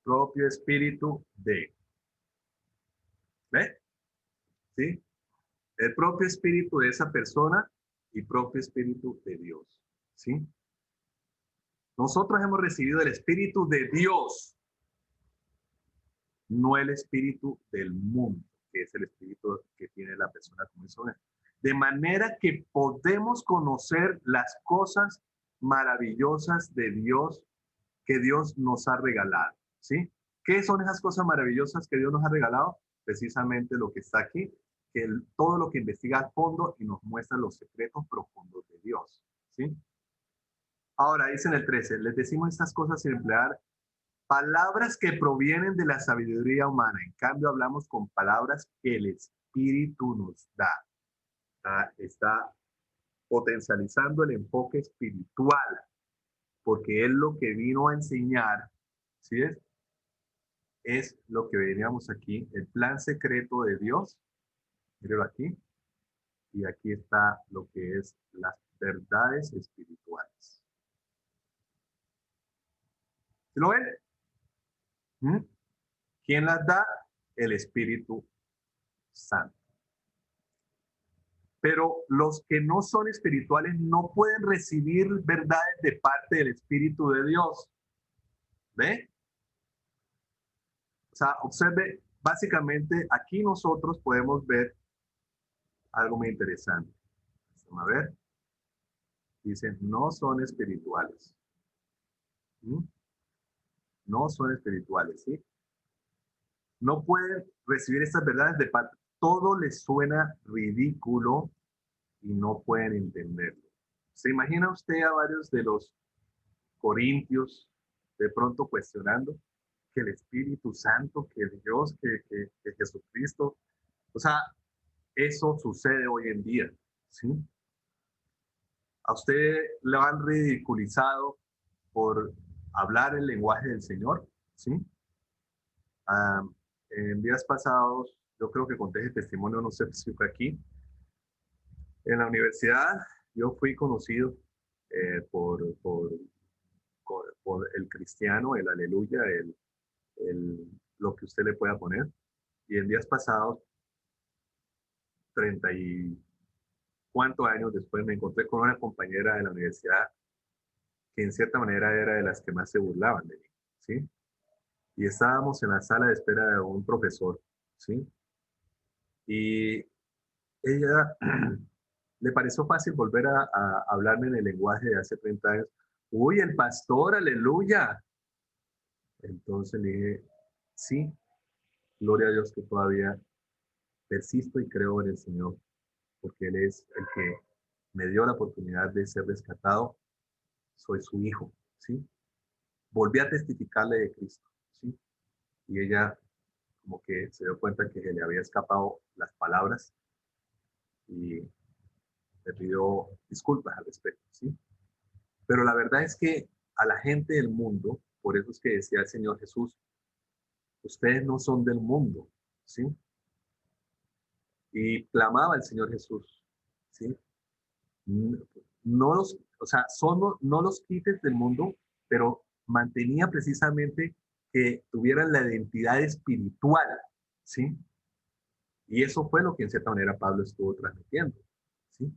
propio espíritu de. ¿Ve? ¿Sí? El propio espíritu de esa persona y propio espíritu de Dios. ¿Sí? Nosotros hemos recibido el espíritu de Dios, no el espíritu del mundo, que es el espíritu que tiene la persona como eso. De manera que podemos conocer las cosas maravillosas de Dios que Dios nos ha regalado. ¿Sí? ¿Qué son esas cosas maravillosas que Dios nos ha regalado? Precisamente lo que está aquí, que todo lo que investiga a fondo y nos muestra los secretos profundos de Dios. ¿Sí? Ahora, dice en el 13, les decimos estas cosas sin emplear palabras que provienen de la sabiduría humana. En cambio, hablamos con palabras que el Espíritu nos da. Está potencializando el enfoque espiritual, porque Él lo que vino a enseñar, ¿sí es lo que veníamos aquí, el plan secreto de Dios. Míralo aquí. Y aquí está lo que es las verdades espirituales. ¿Sí lo ven? ¿Mm? ¿Quién las da? El Espíritu Santo. Pero los que no son espirituales no pueden recibir verdades de parte del Espíritu de Dios. ¿Ve? O sea, observe, básicamente aquí nosotros podemos ver algo muy interesante. Vamos a ver. Dicen, no son espirituales. ¿Mm? No son espirituales, ¿sí? No pueden recibir estas verdades de parte. Todo les suena ridículo y no pueden entenderlo. ¿Se imagina usted a varios de los corintios de pronto cuestionando que el Espíritu Santo, que Dios, que Jesucristo? O sea, eso sucede hoy en día, ¿sí? A usted le han ridiculizado por hablar el lenguaje del Señor, ¿sí? En días pasados, yo creo que conté ese testimonio, no sé si fue aquí. En la universidad, yo fui conocido cristiano, el aleluya, lo que usted le pueda poner. Y en días pasados, 30 y cuántos años después, me encontré con una compañera de la universidad que en cierta manera era de las que más se burlaban de mí, ¿sí? Y estábamos en la sala de espera de un profesor, ¿sí? Y ella le pareció fácil volver a hablarme en el lenguaje de hace 30 años. Uy, el pastor, aleluya. Entonces le dije, sí, gloria a Dios que todavía persisto y creo en el Señor, porque Él es el que me dio la oportunidad de ser rescatado. Soy su hijo, ¿sí? Volví a testificarle de Cristo, ¿sí? Y ella como que se dio cuenta que se le había escapado las palabras y me pidió disculpas al respecto, ¿sí? Pero la verdad es que a la gente del mundo, por eso es que decía el Señor Jesús, ustedes no son del mundo, ¿sí? Y clamaba el Señor Jesús, ¿sí? No los, o sea, no los quites del mundo, pero mantenía precisamente que tuvieran la identidad espiritual, ¿sí? Y eso fue lo que en cierta manera Pablo estuvo transmitiendo, ¿sí?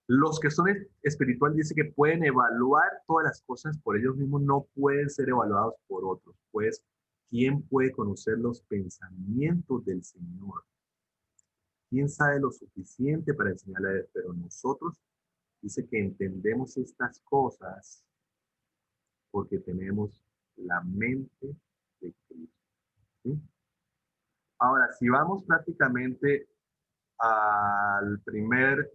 Los que son espirituales dice que pueden evaluar todas las cosas por ellos mismos, no pueden ser evaluados por otros, pues ¿quién puede conocer los pensamientos del Señor? ¿Quién sabe lo suficiente para enseñarle a Él? Pero nosotros dice que entendemos estas cosas porque tenemos la mente de Cristo, ¿sí? Ahora, si vamos prácticamente al primer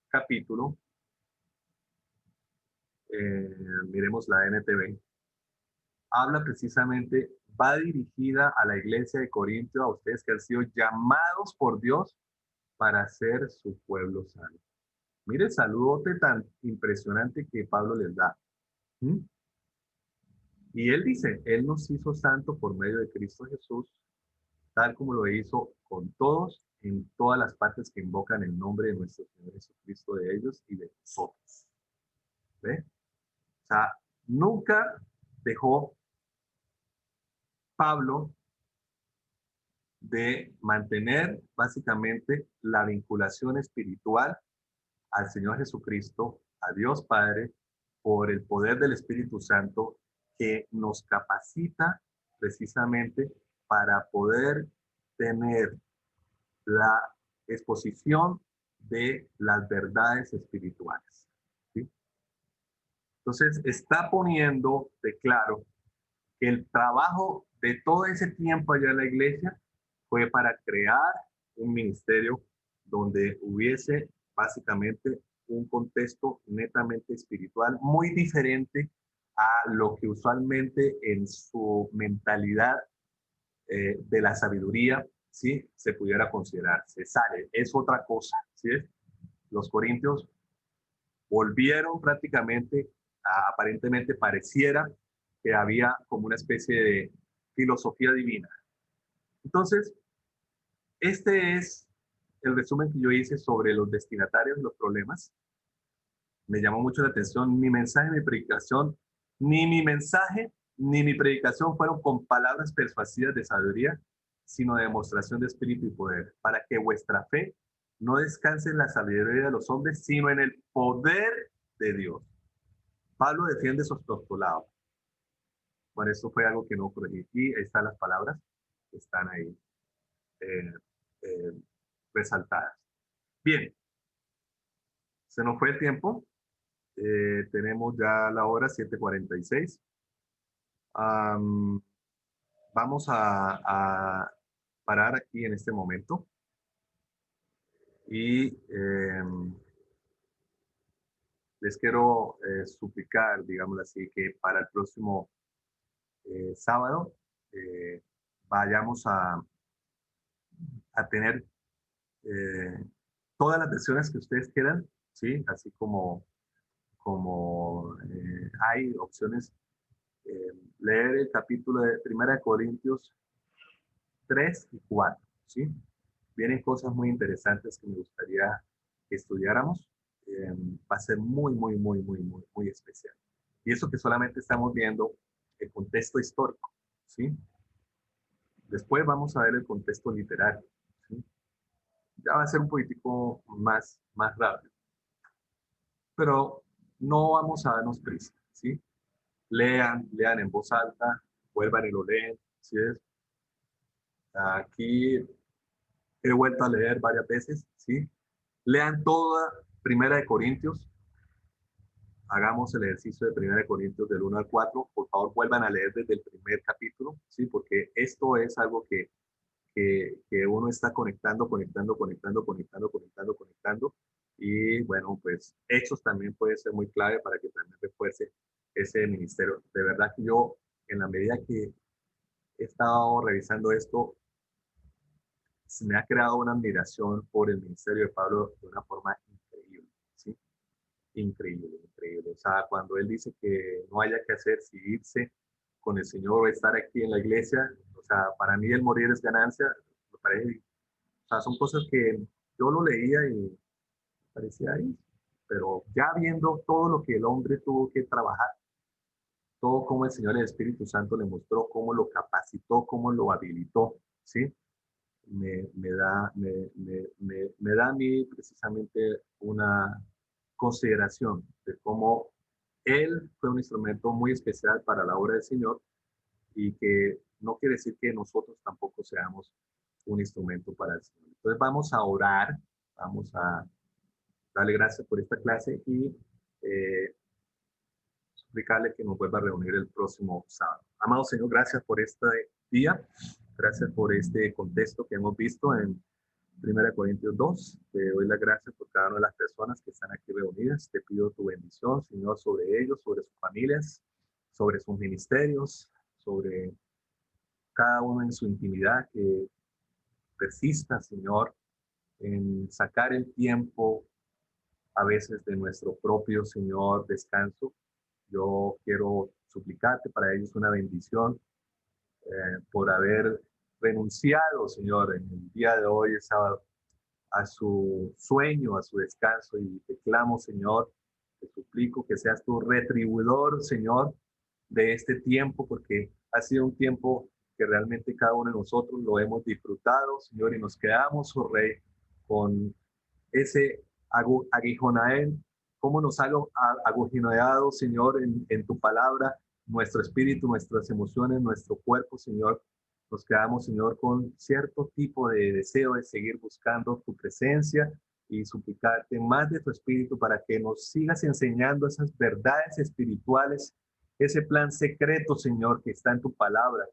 capítulo, miremos la NTV, habla precisamente, va dirigida a la iglesia de Corintio, a ustedes que han sido llamados por Dios para ser su pueblo santo. Mire el saludote tan impresionante que Pablo les da. ¿Mm? Y él dice, Él nos hizo santos por medio de Cristo Jesús, tal como lo hizo con todos en todas las partes que invocan el nombre de nuestro Señor Jesucristo, de ellos y de nosotros. ¿Ve? O sea, nunca dejó Pablo de mantener básicamente la vinculación espiritual al Señor Jesucristo, a Dios Padre, por el poder del Espíritu Santo que nos capacita precisamente para poder tener la exposición de las verdades espirituales, ¿sí? Entonces, está poniendo de claro que el trabajo de todo ese tiempo allá en la iglesia fue para crear un ministerio donde hubiese básicamente un contexto netamente espiritual muy diferente a lo que usualmente en su mentalidad de la sabiduría, ¿sí?, se pudiera considerar. Se sale, es otra cosa, ¿sí? Los corintios volvieron prácticamente, aparentemente pareciera que había como una especie de filosofía divina. Entonces, este es el resumen que yo hice sobre los destinatarios de los problemas. Me llamó mucho la atención mi mensaje, mi predicación, ni mi mensaje ni mi predicación fueron con palabras persuasivas de sabiduría, sino de demostración de espíritu y poder, para que vuestra fe no descanse en la sabiduría de los hombres, sino en el poder de Dios. Pablo defiende esos postulados. Bueno, esto fue algo que no corregí. Y ahí están las palabras que están ahí resaltadas. Bien, se nos fue el tiempo. Tenemos ya la hora 7:46. Vamos a parar aquí en este momento. Y les quiero suplicar, digámoslo así, que para el próximo sábado vayamos a tener todas las versiones que ustedes quieran, ¿sí? Así como hay opciones, leer el capítulo de 1 Corintios 3 y 4, ¿sí? Vienen cosas muy interesantes que me gustaría que estudiáramos. Va a ser muy especial. Y eso que solamente estamos viendo el contexto histórico, ¿sí? Después vamos a ver el contexto literario, ¿sí? Ya va a ser un poquitico más rápido, pero no vamos a darnos prisa, ¿sí? Lean en voz alta, vuelvan y lo leen, ¿sí es? Aquí he vuelto a leer varias veces, ¿sí? Lean toda Primera de Corintios. Hagamos el ejercicio de Primera de Corintios del 1 al 4. Por favor, vuelvan a leer desde el primer capítulo, ¿sí? Porque esto es algo que uno está conectando. Y bueno, pues Hechos también puede ser muy clave para que también refuerce ese ministerio. De verdad que yo, en la medida que he estado revisando esto, se me ha creado una admiración por el ministerio de Pablo de una forma increíble, ¿sí? Increíble. O sea, cuando él dice que no haya que hacer si irse con el Señor o estar aquí en la iglesia, o sea, para mí el morir es ganancia, me parece, o sea, son cosas que yo lo leía y parecía ahí, pero ya viendo todo lo que el hombre tuvo que trabajar, todo como el Señor, el Espíritu Santo le mostró, cómo lo capacitó, cómo lo habilitó, ¿sí? Me da a mí precisamente una consideración de cómo él fue un instrumento muy especial para la obra del Señor y que no quiere decir que nosotros tampoco seamos un instrumento para el Señor. Entonces vamos a orar, vamos a darle gracias por esta clase y suplicarle que nos vuelva a reunir el próximo sábado. Amado Señor, gracias por este día, gracias por este contexto que hemos visto en 1 Corintios 2. Te doy las gracias por cada una de las personas que están aquí reunidas. Te pido tu bendición, Señor, sobre ellos, sobre sus familias, sobre sus ministerios, sobre cada uno en su intimidad, que persista, Señor, en sacar el tiempo a veces de nuestro propio, Señor, descanso. Yo quiero suplicarte para ellos una bendición por haber renunciado, Señor, en el día de hoy, sábado, a su sueño, a su descanso, y te clamo, Señor, te suplico que seas tu retribuidor, Señor, de este tiempo, porque ha sido un tiempo que realmente cada uno de nosotros lo hemos disfrutado, Señor, y nos quedamos, oh Rey, con ese aguijonael, cómo nos ha aguijoneado, Señor, en tu palabra, nuestro espíritu, nuestras emociones, nuestro cuerpo, Señor. Nos quedamos, Señor, con cierto tipo de deseo de seguir buscando tu presencia y suplicarte más de tu espíritu para que nos sigas enseñando esas verdades espirituales, ese plan secreto, Señor, que está en tu palabra.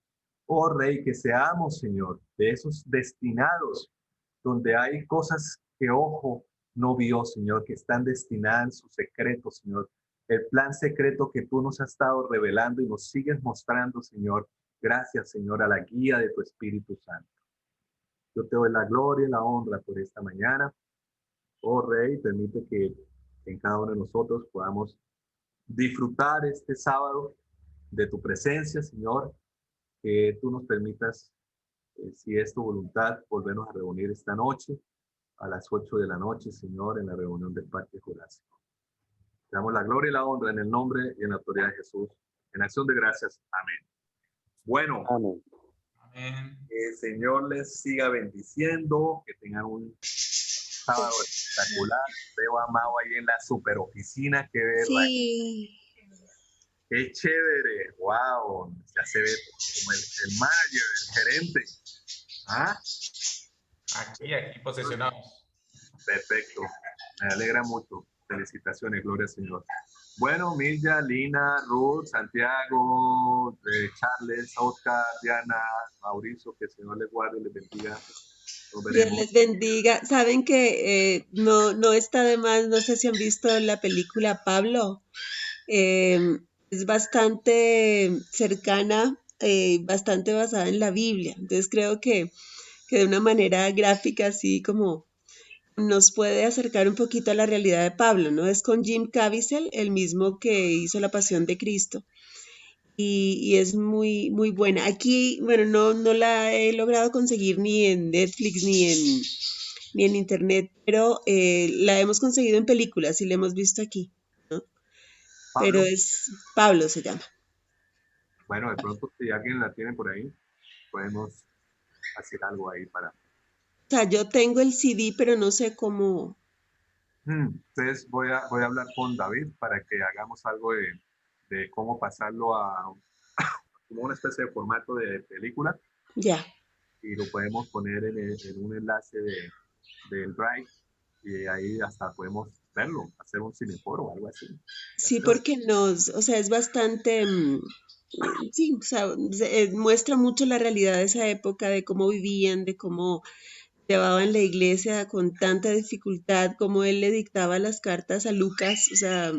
Oh Rey, que seamos, Señor, de esos destinados donde hay cosas que ojo no vio, Señor, que están destinadas en su secreto, Señor. El plan secreto que tú nos has estado revelando y nos sigues mostrando, Señor. Gracias, Señor, a la guía de tu Espíritu Santo. Yo te doy la gloria y la honra por esta mañana. Oh Rey, permite que en cada uno de nosotros podamos disfrutar este sábado de tu presencia, Señor. Que tú nos permitas, si es tu voluntad, volvernos a reunir esta noche a las 8 de la noche, Señor, en la reunión del Parque Jurásico. Te damos la gloria y la honra en el nombre y en la autoridad de Jesús. En acción de gracias. Amén. Bueno, Amén. el Señor les siga bendiciendo, que tengan un sábado espectacular. Veo a Mau ahí en la super oficina, qué verla. Sí. Qué chévere, wow, ya se ve como el manager, el gerente. ¿Ah? Aquí posesionamos. Perfecto, me alegra mucho. Felicitaciones, gloria al Señor. Bueno, Milla, Lina, Ruth, Santiago, Charles, Oscar, Diana, Mauricio, que el Señor les guarde y les bendiga. Dios les bendiga. Saben que no está de más, no sé si han visto la película Pablo. Es bastante cercana, bastante basada en la Biblia. Entonces creo que de una manera gráfica, así como nos puede acercar un poquito a la realidad de Pablo, ¿no? Es con Jim Caviezel, el mismo que hizo La Pasión de Cristo. Y es muy, muy buena. Aquí, bueno, no la he logrado conseguir ni en Netflix ni en internet, pero la hemos conseguido en películas y la hemos visto aquí, ¿no? Pablo. Pero es Pablo se llama. Bueno, de pronto si alguien la tiene por ahí, podemos hacer algo ahí para... O sea, yo tengo el CD, pero no sé cómo. Entonces voy a hablar con David para que hagamos algo de cómo pasarlo a como una especie de formato de película Ya. y lo podemos poner en un enlace del Drive y ahí hasta podemos verlo, hacer un cineforo o algo así. Sí, porque o sea, es bastante, sí, o sea, muestra mucho la realidad de esa época, de cómo vivían, de cómo llevaban la iglesia con tanta dificultad, cómo él le dictaba las cartas a Lucas, o sea,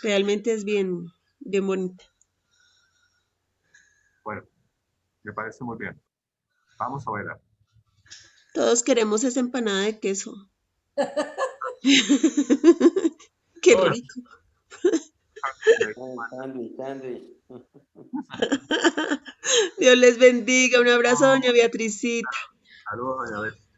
realmente es bien, bien bonita. Bueno, me parece muy bien. Vamos a bailar. Todos queremos esa empanada de queso. Qué Uy, rico. Sándwich. Dios les bendiga. Un abrazo, doña Beatricita. Saludos, doña Betty.